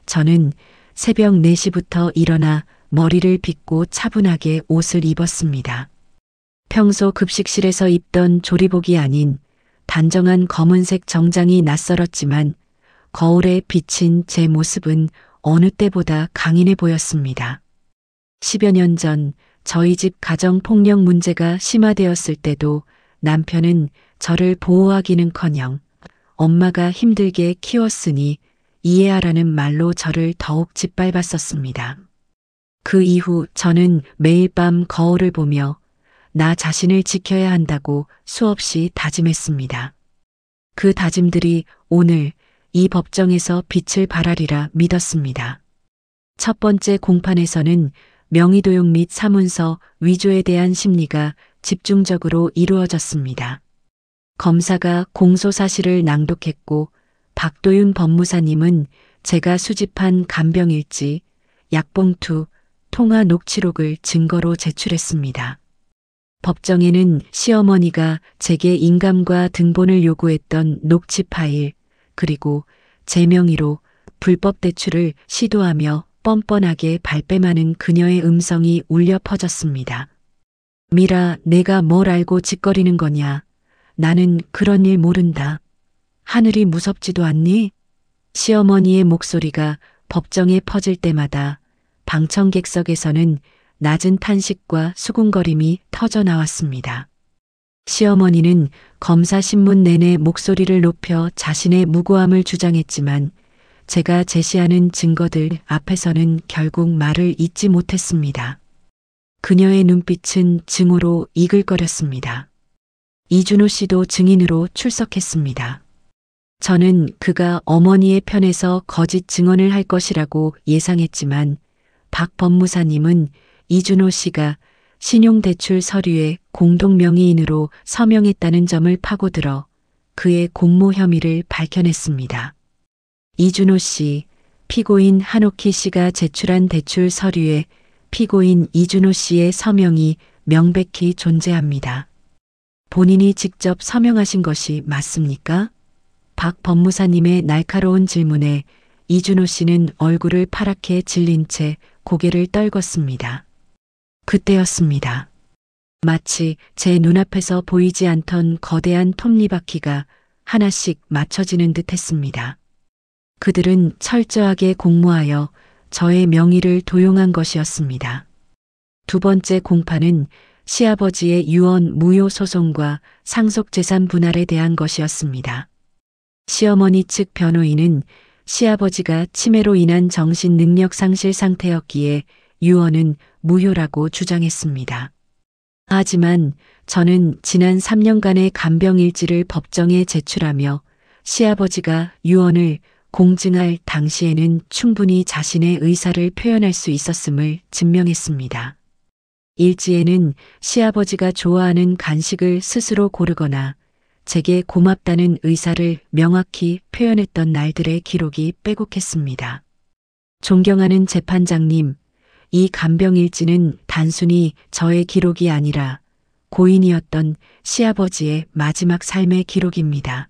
저는 새벽 4시부터 일어나 머리를 빗고 차분하게 옷을 입었습니다. 평소 급식실에서 입던 조리복이 아닌 단정한 검은색 정장이 낯설었지만 거울에 비친 제 모습은 어느 때보다 강인해 보였습니다. 10여 년 전 저희 집 가정폭력 문제가 심화되었을 때도 남편은 저를 보호하기는커녕 엄마가 힘들게 키웠으니 이해하라는 말로 저를 더욱 짓밟았었습니다. 그 이후 저는 매일 밤 거울을 보며 나 자신을 지켜야 한다고 수없이 다짐했습니다. 그 다짐들이 오늘 이 법정에서 빛을 발하리라 믿었습니다. 첫 번째 공판에서는 명의도용 및 사문서 위조에 대한 심리가 집중적으로 이루어졌습니다. 검사가 공소사실을 낭독했고 박도윤 법무사님은 제가 수집한 간병일지, 약봉투, 통화 녹취록을 증거로 제출했습니다. 법정에는 시어머니가 제게 인감과 등본을 요구했던 녹취 파일, 그리고 제 명의로 불법 대출을 시도하며 뻔뻔하게 발뺌하는 그녀의 음성이 울려 퍼졌습니다. 미라, 내가 뭘 알고 짓거리는 거냐? 나는 그런 일 모른다. 하늘이 무섭지도 않니? 시어머니의 목소리가 법정에 퍼질 때마다 방청객석에서는 낮은 탄식과 수군거림이 터져 나왔습니다. 시어머니는 검사 신문 내내 목소리를 높여 자신의 무고함을 주장했지만 제가 제시하는 증거들 앞에서는 결국 말을 잇지 못했습니다. 그녀의 눈빛은 증오로 이글거렸습니다. 이준호 씨도 증인으로 출석했습니다. 저는 그가 어머니의 편에서 거짓 증언을 할 것이라고 예상했지만 박 법무사님은 이준호 씨가 신용대출 서류에 공동명의인으로 서명했다는 점을 파고들어 그의 공모 혐의를 밝혀냈습니다. 이준호 씨, 피고인 한옥희 씨가 제출한 대출 서류에 피고인 이준호 씨의 서명이 명백히 존재합니다. 본인이 직접 서명하신 것이 맞습니까? 박 법무사님의 날카로운 질문에 이준호 씨는 얼굴을 파랗게 질린 채 고개를 떨궜습니다. 그때였습니다. 마치 제 눈앞에서 보이지 않던 거대한 톱니바퀴가 하나씩 맞춰지는 듯 했습니다. 그들은 철저하게 공모하여 저의 명의를 도용한 것이었습니다. 두 번째 공판은 시아버지의 유언 무효 소송과 상속재산 분할에 대한 것이었습니다. 시어머니 측 변호인은 시아버지가 치매로 인한 정신 능력 상실 상태였기에 유언은 무효라고 주장했습니다. 하지만 저는 지난 3년간의 간병일지를 법정에 제출하며 시아버지가 유언을 공증할 당시에는 충분히 자신의 의사를 표현할 수 있었음을 증명했습니다. 일지에는 시아버지가 좋아하는 간식을 스스로 고르거나 제게 고맙다는 의사를 명확히 표현했던 날들의 기록이 빼곡했습니다. 존경하는 재판장님, 이 간병일지는 단순히 저의 기록이 아니라 고인이었던 시아버지의 마지막 삶의 기록입니다.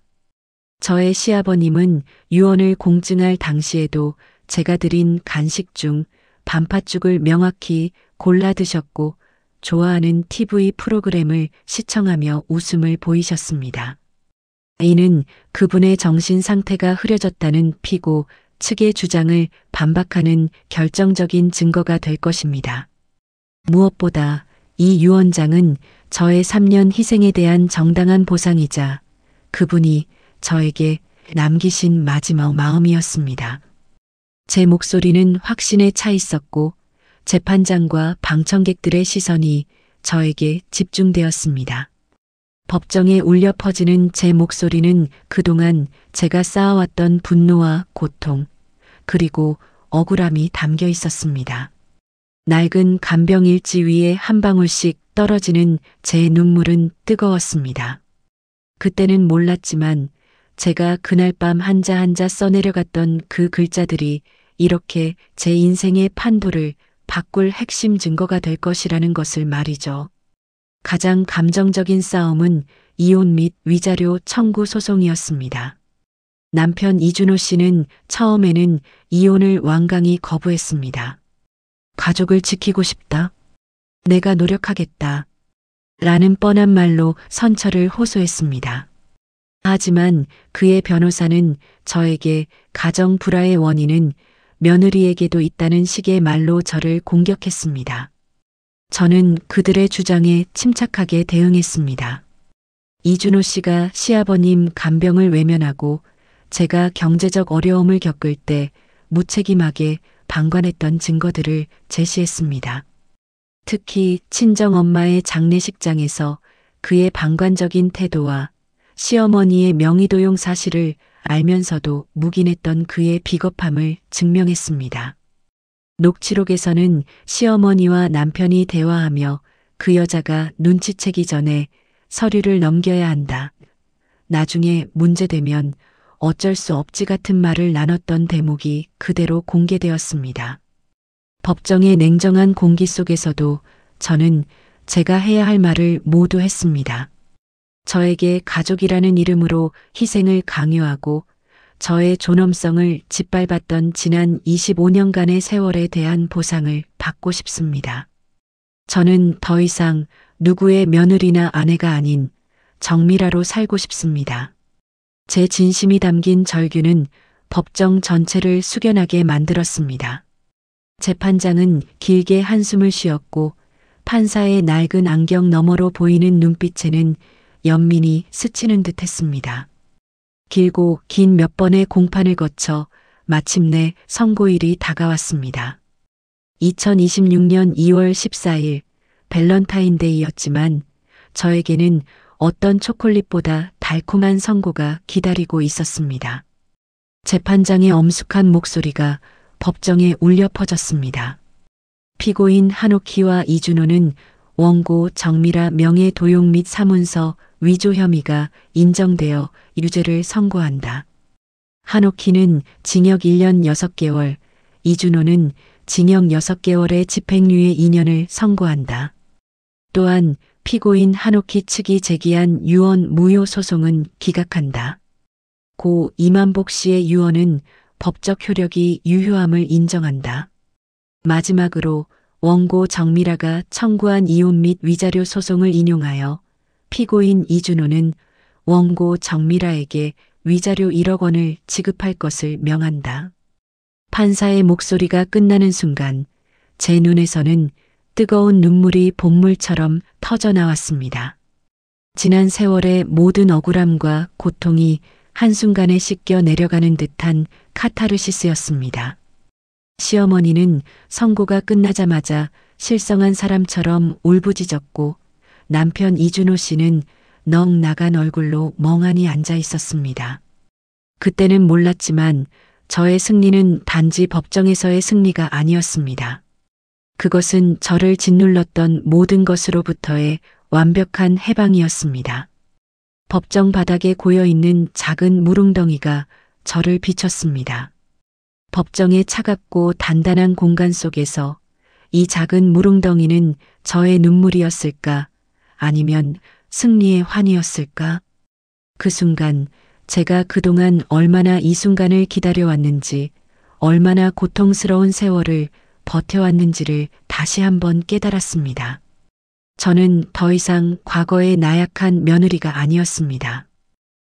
저의 시아버님은 유언을 공증할 당시에도 제가 드린 간식 중 반팥죽을 명확히 골라 드셨고 좋아하는 TV 프로그램을 시청하며 웃음을 보이셨습니다. 이는 그분의 정신 상태가 흐려졌다는 피고 측의 주장을 반박하는 결정적인 증거가 될 것입니다. 무엇보다 이 유언장은 저의 3년 희생에 대한 정당한 보상이자 그분이 저에게 남기신 마지막 마음이었습니다. 제 목소리는 확신에 차 있었고 재판장과 방청객들의 시선이 저에게 집중되었습니다. 법정에 울려 퍼지는 제 목소리는 그동안 제가 쌓아왔던 분노와 고통, 그리고 억울함이 담겨 있었습니다. 낡은 간병일지 위에 한 방울씩 떨어지는 제 눈물은 뜨거웠습니다. 그때는 몰랐지만 제가 그날 밤 한자 한자 써내려갔던 그 글자들이 이렇게 제 인생의 판도를 바꿀 핵심 증거가 될 것이라는 것을 말이죠. 가장 감정적인 싸움은 이혼 및 위자료 청구 소송이었습니다. 남편 이준호 씨는 처음에는 이혼을 완강히 거부했습니다. 가족을 지키고 싶다. 내가 노력하겠다. 라는 뻔한 말로 선처를 호소했습니다. 하지만 그의 변호사는 저에게 가정 불화의 원인은 며느리에게도 있다는 식의 말로 저를 공격했습니다. 저는 그들의 주장에 침착하게 대응했습니다. 이준호 씨가 시아버님 간병을 외면하고 제가 경제적 어려움을 겪을 때 무책임하게 방관했던 증거들을 제시했습니다. 특히 친정엄마의 장례식장에서 그의 방관적인 태도와 시어머니의 명의도용 사실을 알면서도 묵인했던 그의 비겁함을 증명했습니다. 녹취록에서는 시어머니와 남편이 대화하며 그 여자가 눈치채기 전에 서류를 넘겨야 한다. 나중에 문제되면 어쩔 수 없지 같은 말을 나눴던 대목이 그대로 공개되었습니다. 법정의 냉정한 공기 속에서도 저는 제가 해야 할 말을 모두 했습니다. 저에게 가족이라는 이름으로 희생을 강요하고 저의 존엄성을 짓밟았던 지난 25년간의 세월에 대한 보상을 받고 싶습니다. 저는 더 이상 누구의 며느리나 아내가 아닌 정미라로 살고 싶습니다. 제 진심이 담긴 절규는 법정 전체를 숙연하게 만들었습니다. 재판장은 길게 한숨을 쉬었고 판사의 낡은 안경 너머로 보이는 눈빛에는 연민이 스치는 듯 했습니다. 길고 긴 몇 번의 공판을 거쳐 마침내 선고일이 다가왔습니다. 2026년 2월 14일 밸런타인데이였지만 저에게는 어떤 초콜릿보다 달콤한 선고가 기다리고 있었습니다. 재판장의 엄숙한 목소리가 법정에 울려 퍼졌습니다. 피고인 한옥희와 이준호는 원고 정미라 명예도용 및 사문서 위조 혐의가 인정되어 유죄를 선고한다. 한옥희는 징역 1년 6개월, 이준호는 징역 6개월의 집행유예 2년을 선고한다. 또한 피고인 한옥희 측이 제기한 유언 무효 소송은 기각한다. 고 이만복 씨의 유언은 법적 효력이 유효함을 인정한다. 마지막으로 원고 정미라가 청구한 이혼 및 위자료 소송을 인용하여 피고인 이준호는 원고 정미라에게 위자료 1억 원을 지급할 것을 명한다. 판사의 목소리가 끝나는 순간 제 눈에서는 뜨거운 눈물이 본물처럼 터져 나왔습니다. 지난 세월의 모든 억울함과 고통이 한순간에 씻겨 내려가는 듯한 카타르시스였습니다. 시어머니는 선고가 끝나자마자 실성한 사람처럼 울부짖었고 남편 이준호 씨는 넋 나간 얼굴로 멍하니 앉아 있었습니다. 그때는 몰랐지만 저의 승리는 단지 법정에서의 승리가 아니었습니다. 그것은 저를 짓눌렀던 모든 것으로부터의 완벽한 해방이었습니다. 법정 바닥에 고여있는 작은 물웅덩이가 저를 비췄습니다. 법정의 차갑고 단단한 공간 속에서 이 작은 물웅덩이는 저의 눈물이었을까? 아니면 승리의 환희였을까? 그 순간 제가 그동안 얼마나 이 순간을 기다려왔는지, 얼마나 고통스러운 세월을 버텨왔는지를 다시 한번 깨달았습니다. 저는 더 이상 과거의 나약한 며느리가 아니었습니다.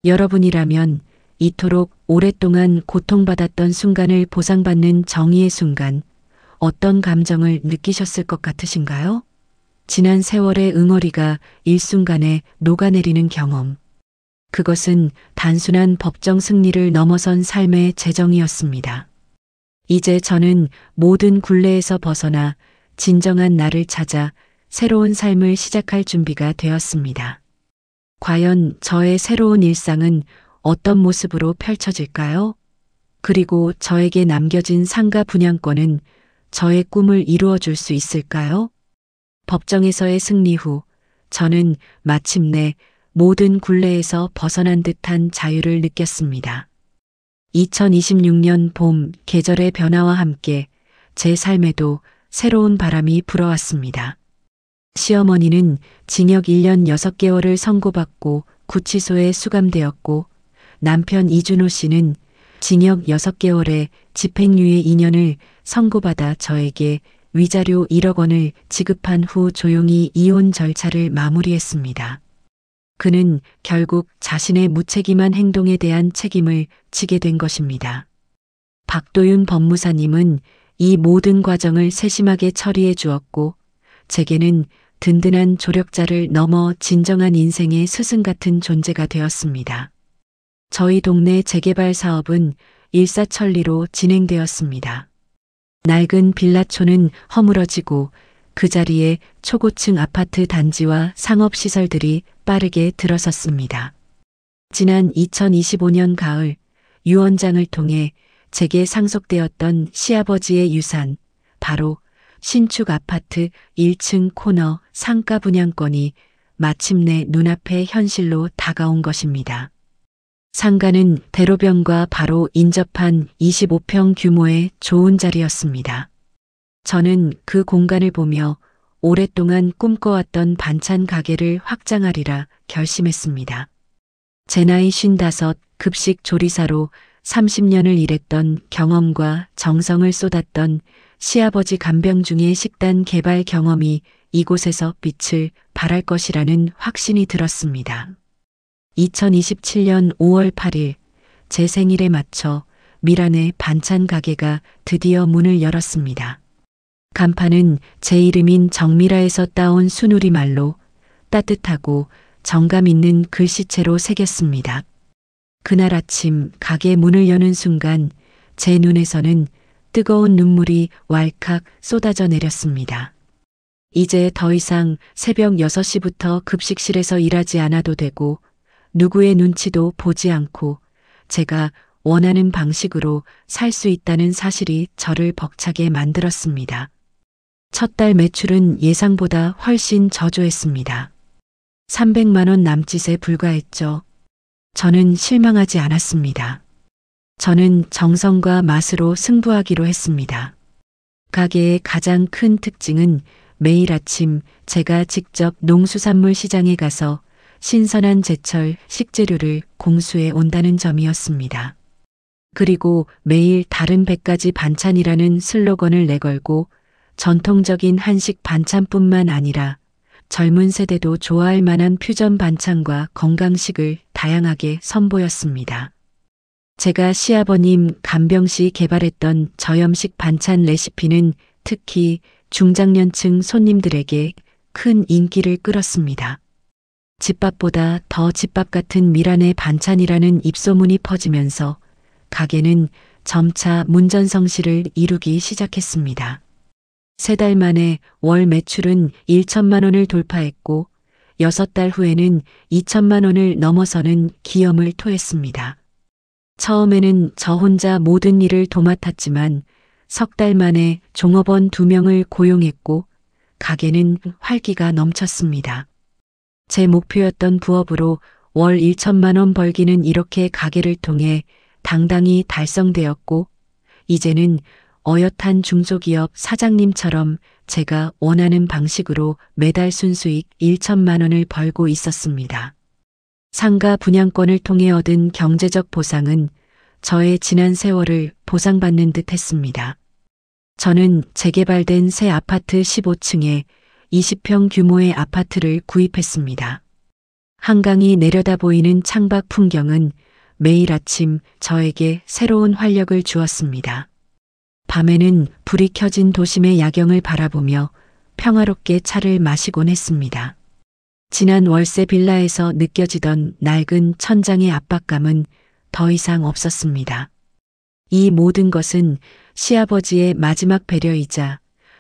여러분이라면 이토록 오랫동안 고통받았던 순간을 보상받는 정의의 순간, 어떤 감정을 느끼셨을 것 같으신가요? 지난 세월의 응어리가 일순간에 녹아내리는 경험. 그것은 단순한 법정 승리를 넘어선 삶의 재정이었습니다. 이제 저는 모든 굴레에서 벗어나 진정한 나를 찾아 새로운 삶을 시작할 준비가 되었습니다. 과연 저의 새로운 일상은 어떤 모습으로 펼쳐질까요? 그리고 저에게 남겨진 상가 분양권은 저의 꿈을 이루어 줄 수 있을까요? 법정에서의 승리 후 저는 마침내 모든 굴레에서 벗어난 듯한 자유를 느꼈습니다. 2026년 봄 계절의 변화와 함께 제 삶에도 새로운 바람이 불어왔습니다. 시어머니는 징역 1년 6개월을 선고받고 구치소에 수감되었고 남편 이준호 씨는 징역 6개월에 집행유예 2년을 선고받아 저에게 위자료 1억 원을 지급한 후 조용히 이혼 절차를 마무리했습니다. 그는 결국 자신의 무책임한 행동에 대한 책임을 지게 된 것입니다. 박도윤 법무사님은 이 모든 과정을 세심하게 처리해 주었고 제게는 든든한 조력자를 넘어 진정한 인생의 스승 같은 존재가 되었습니다. 저희 동네 재개발 사업은 일사천리로 진행되었습니다. 낡은 빌라촌은 허물어지고 그 자리에 초고층 아파트 단지와 상업시설들이 빠르게 들어섰습니다. 지난 2025년 가을 유언장을 통해 제게 상속되었던 시아버지의 유산, 바로 신축 아파트 1층 코너 상가 분양권이 마침내 눈앞에 현실로 다가온 것입니다. 상가는 대로변과 바로 인접한 25평 규모의 좋은 자리였습니다. 저는 그 공간을 보며 오랫동안 꿈꿔왔던 반찬 가게를 확장하리라 결심했습니다. 제 나이 55 급식 조리사로 30년을 일했던 경험과 정성을 쏟았던 시아버지 간병 중의 식단 개발 경험이 이곳에서 빛을 발할 것이라는 확신이 들었습니다. 2027년 5월 8일 제 생일에 맞춰 미란의 반찬 가게가 드디어 문을 열었습니다. 간판은 제 이름인 정미라에서 따온 순우리말로 따뜻하고 정감 있는 글씨체로 새겼습니다. 그날 아침 가게 문을 여는 순간 제 눈에서는 뜨거운 눈물이 왈칵 쏟아져 내렸습니다. 이제 더 이상 새벽 6시부터 급식실에서 일하지 않아도 되고 누구의 눈치도 보지 않고 제가 원하는 방식으로 살 수 있다는 사실이 저를 벅차게 만들었습니다. 첫 달 매출은 예상보다 훨씬 저조했습니다. 300만 원 남짓에 불과했죠. 저는 실망하지 않았습니다. 저는 정성과 맛으로 승부하기로 했습니다. 가게의 가장 큰 특징은 매일 아침 제가 직접 농수산물 시장에 가서 신선한 제철 식재료를 공수해 온다는 점이었습니다. 그리고 매일 다른 100가지 반찬이라는 슬로건을 내걸고 전통적인 한식 반찬뿐만 아니라 젊은 세대도 좋아할 만한 퓨전 반찬과 건강식을 다양하게 선보였습니다. 제가 시아버님 간병 시 개발했던 저염식 반찬 레시피는 특히 중장년층 손님들에게 큰 인기를 끌었습니다. 집밥보다 더 집밥 같은 미란의 반찬이라는 입소문이 퍼지면서 가게는 점차 문전성시를 이루기 시작했습니다. 3달 만에 월 매출은 1천만 원을 돌파했고 6달 후에는 2천만 원을 넘어서는 기염을 토했습니다. 처음에는 저 혼자 모든 일을 도맡았지만 석 달 만에 종업원 2명을 고용했고 가게는 활기가 넘쳤습니다. 제 목표였던 부업으로 월 1천만 원 벌기는 이렇게 가게를 통해 당당히 달성되었고 이제는 어엿한 중소기업 사장님처럼 제가 원하는 방식으로 매달 순수익 1천만 원을 벌고 있었습니다. 상가 분양권을 통해 얻은 경제적 보상은 저의 지난 세월을 보상받는 듯 했습니다. 저는 재개발된 새 아파트 15층에 20평 규모의 아파트를 구입했습니다. 한강이 내려다 보이는 창밖 풍경은 매일 아침 저에게 새로운 활력을 주었습니다. 밤에는 불이 켜진 도심의 야경을 바라보며 평화롭게 차를 마시곤 했습니다. 지난 월세 빌라에서 느껴지던 낡은 천장의 압박감은 더 이상 없었습니다. 이 모든 것은 시아버지의 마지막 배려이자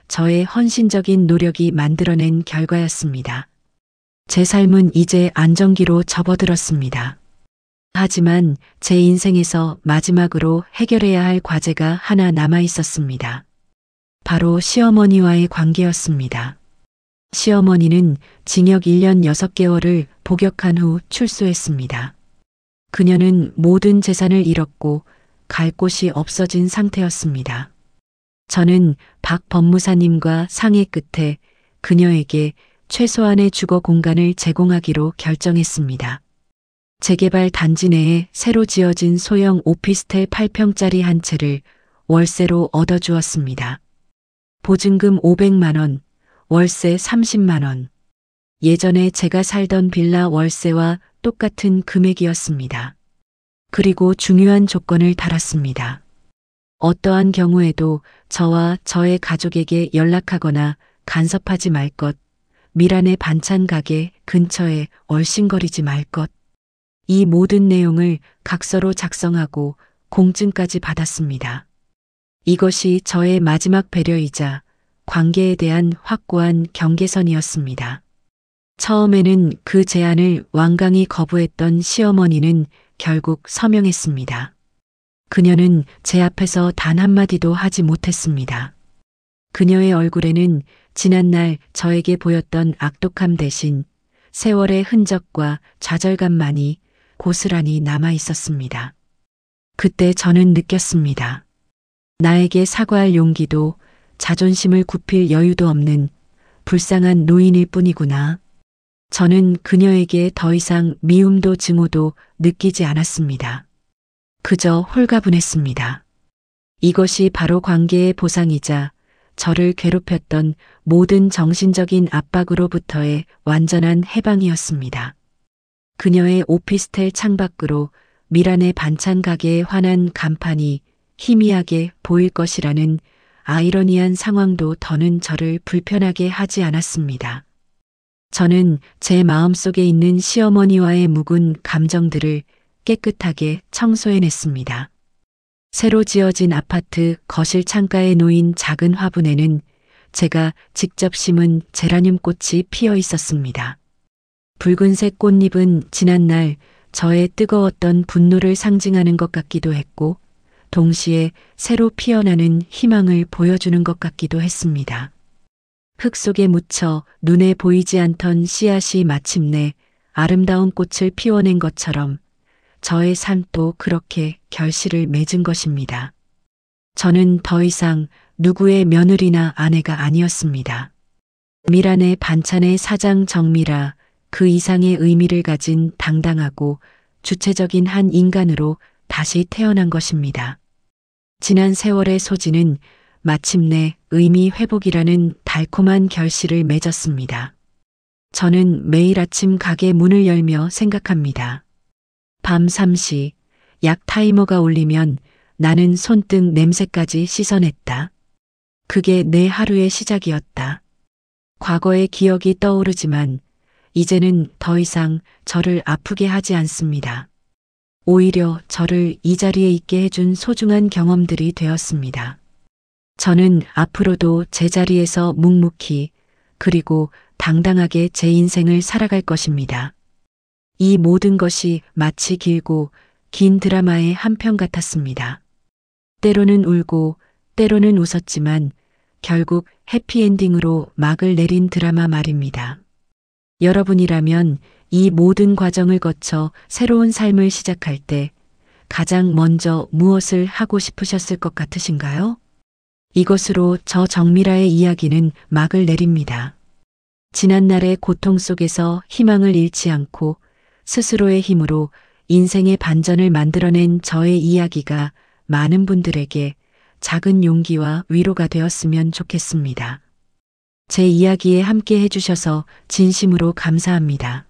저의 헌신적인 노력이 만들어낸 결과였습니다. 제 삶은 이제 안정기로 접어들었습니다. 하지만 제 인생에서 마지막으로 해결해야 할 과제가 하나 남아 있었습니다. 바로 시어머니와의 관계였습니다. 시어머니는 징역 1년 6개월을 복역한 후 출소했습니다. 그녀는 모든 재산을 잃었고 갈 곳이 없어진 상태였습니다. 저는 박 법무사님과 상의 끝에 그녀에게 최소한의 주거 공간을 제공하기로 결정했습니다. 재개발 단지 내에 새로 지어진 소형 오피스텔 8평짜리 한 채를 월세로 얻어주었습니다. 보증금 500만 원, 월세 30만 원. 예전에 제가 살던 빌라 월세와 똑같은 금액이었습니다. 그리고 중요한 조건을 달았습니다. 어떠한 경우에도 저와 저의 가족에게 연락하거나 간섭하지 말 것, 미란의 반찬 가게 근처에 얼씬거리지 말 것. 이 모든 내용을 각서로 작성하고 공증까지 받았습니다. 이것이 저의 마지막 배려이자 관계에 대한 확고한 경계선이었습니다. 처음에는 그 제안을 완강히 거부했던 시어머니는 결국 서명했습니다. 그녀는 제 앞에서 단 한마디도 하지 못했습니다. 그녀의 얼굴에는 지난날 저에게 보였던 악독함 대신 세월의 흔적과 좌절감만이 고스란히 남아 있었습니다. 그때 저는 느꼈습니다. 나에게 사과할 용기도 자존심을 굽힐 여유도 없는 불쌍한 노인일 뿐이구나. 저는 그녀에게 더 이상 미움도 증오도 느끼지 않았습니다. 그저 홀가분했습니다. 이것이 바로 관계의 보상이자 저를 괴롭혔던 모든 정신적인 압박으로부터의 완전한 해방이었습니다. 그녀의 오피스텔 창밖으로 미란의 반찬 가게에 환한 간판이 희미하게 보일 것이라는 아이러니한 상황도 더는 저를 불편하게 하지 않았습니다. 저는 제 마음속에 있는 시어머니와의 묵은 감정들을 깨끗하게 청소해냈습니다. 새로 지어진 아파트 거실 창가에 놓인 작은 화분에는 제가 직접 심은 제라늄 꽃이 피어 있었습니다. 붉은색 꽃잎은 지난날 저의 뜨거웠던 분노를 상징하는 것 같기도 했고, 동시에 새로 피어나는 희망을 보여주는 것 같기도 했습니다. 흙 속에 묻혀 눈에 보이지 않던 씨앗이 마침내 아름다운 꽃을 피워낸 것처럼 저의 삶도 그렇게 결실을 맺은 것입니다. 저는 더 이상 누구의 며느리나 아내가 아니었습니다. 미란의 반찬의 사장 정미라, 그 이상의 의미를 가진 당당하고 주체적인 한 인간으로 다시 태어난 것입니다. 지난 세월의 소진은 마침내 의미 회복이라는 달콤한 결실을 맺었습니다. 저는 매일 아침 가게 문을 열며 생각합니다. 밤 3시, 약 타이머가 울리면 나는 손등 냄새까지 씻어냈다. 그게 내 하루의 시작이었다. 과거의 기억이 떠오르지만 이제는 더 이상 저를 아프게 하지 않습니다. 오히려 저를 이 자리에 있게 해준 소중한 경험들이 되었습니다. 저는 앞으로도 제 자리에서 묵묵히 그리고 당당하게 제 인생을 살아갈 것입니다. 이 모든 것이 마치 길고 긴 드라마의 한 편 같았습니다. 때로는 울고 때로는 웃었지만 결국 해피엔딩으로 막을 내린 드라마 말입니다. 여러분이라면 이 모든 과정을 거쳐 새로운 삶을 시작할 때 가장 먼저 무엇을 하고 싶으셨을 것 같으신가요? 이것으로 저 정미라의 이야기는 막을 내립니다. 지난날의 고통 속에서 희망을 잃지 않고 스스로의 힘으로 인생의 반전을 만들어낸 저의 이야기가 많은 분들에게 작은 용기와 위로가 되었으면 좋겠습니다. 제 이야기에 함께 해주셔서 진심으로 감사합니다.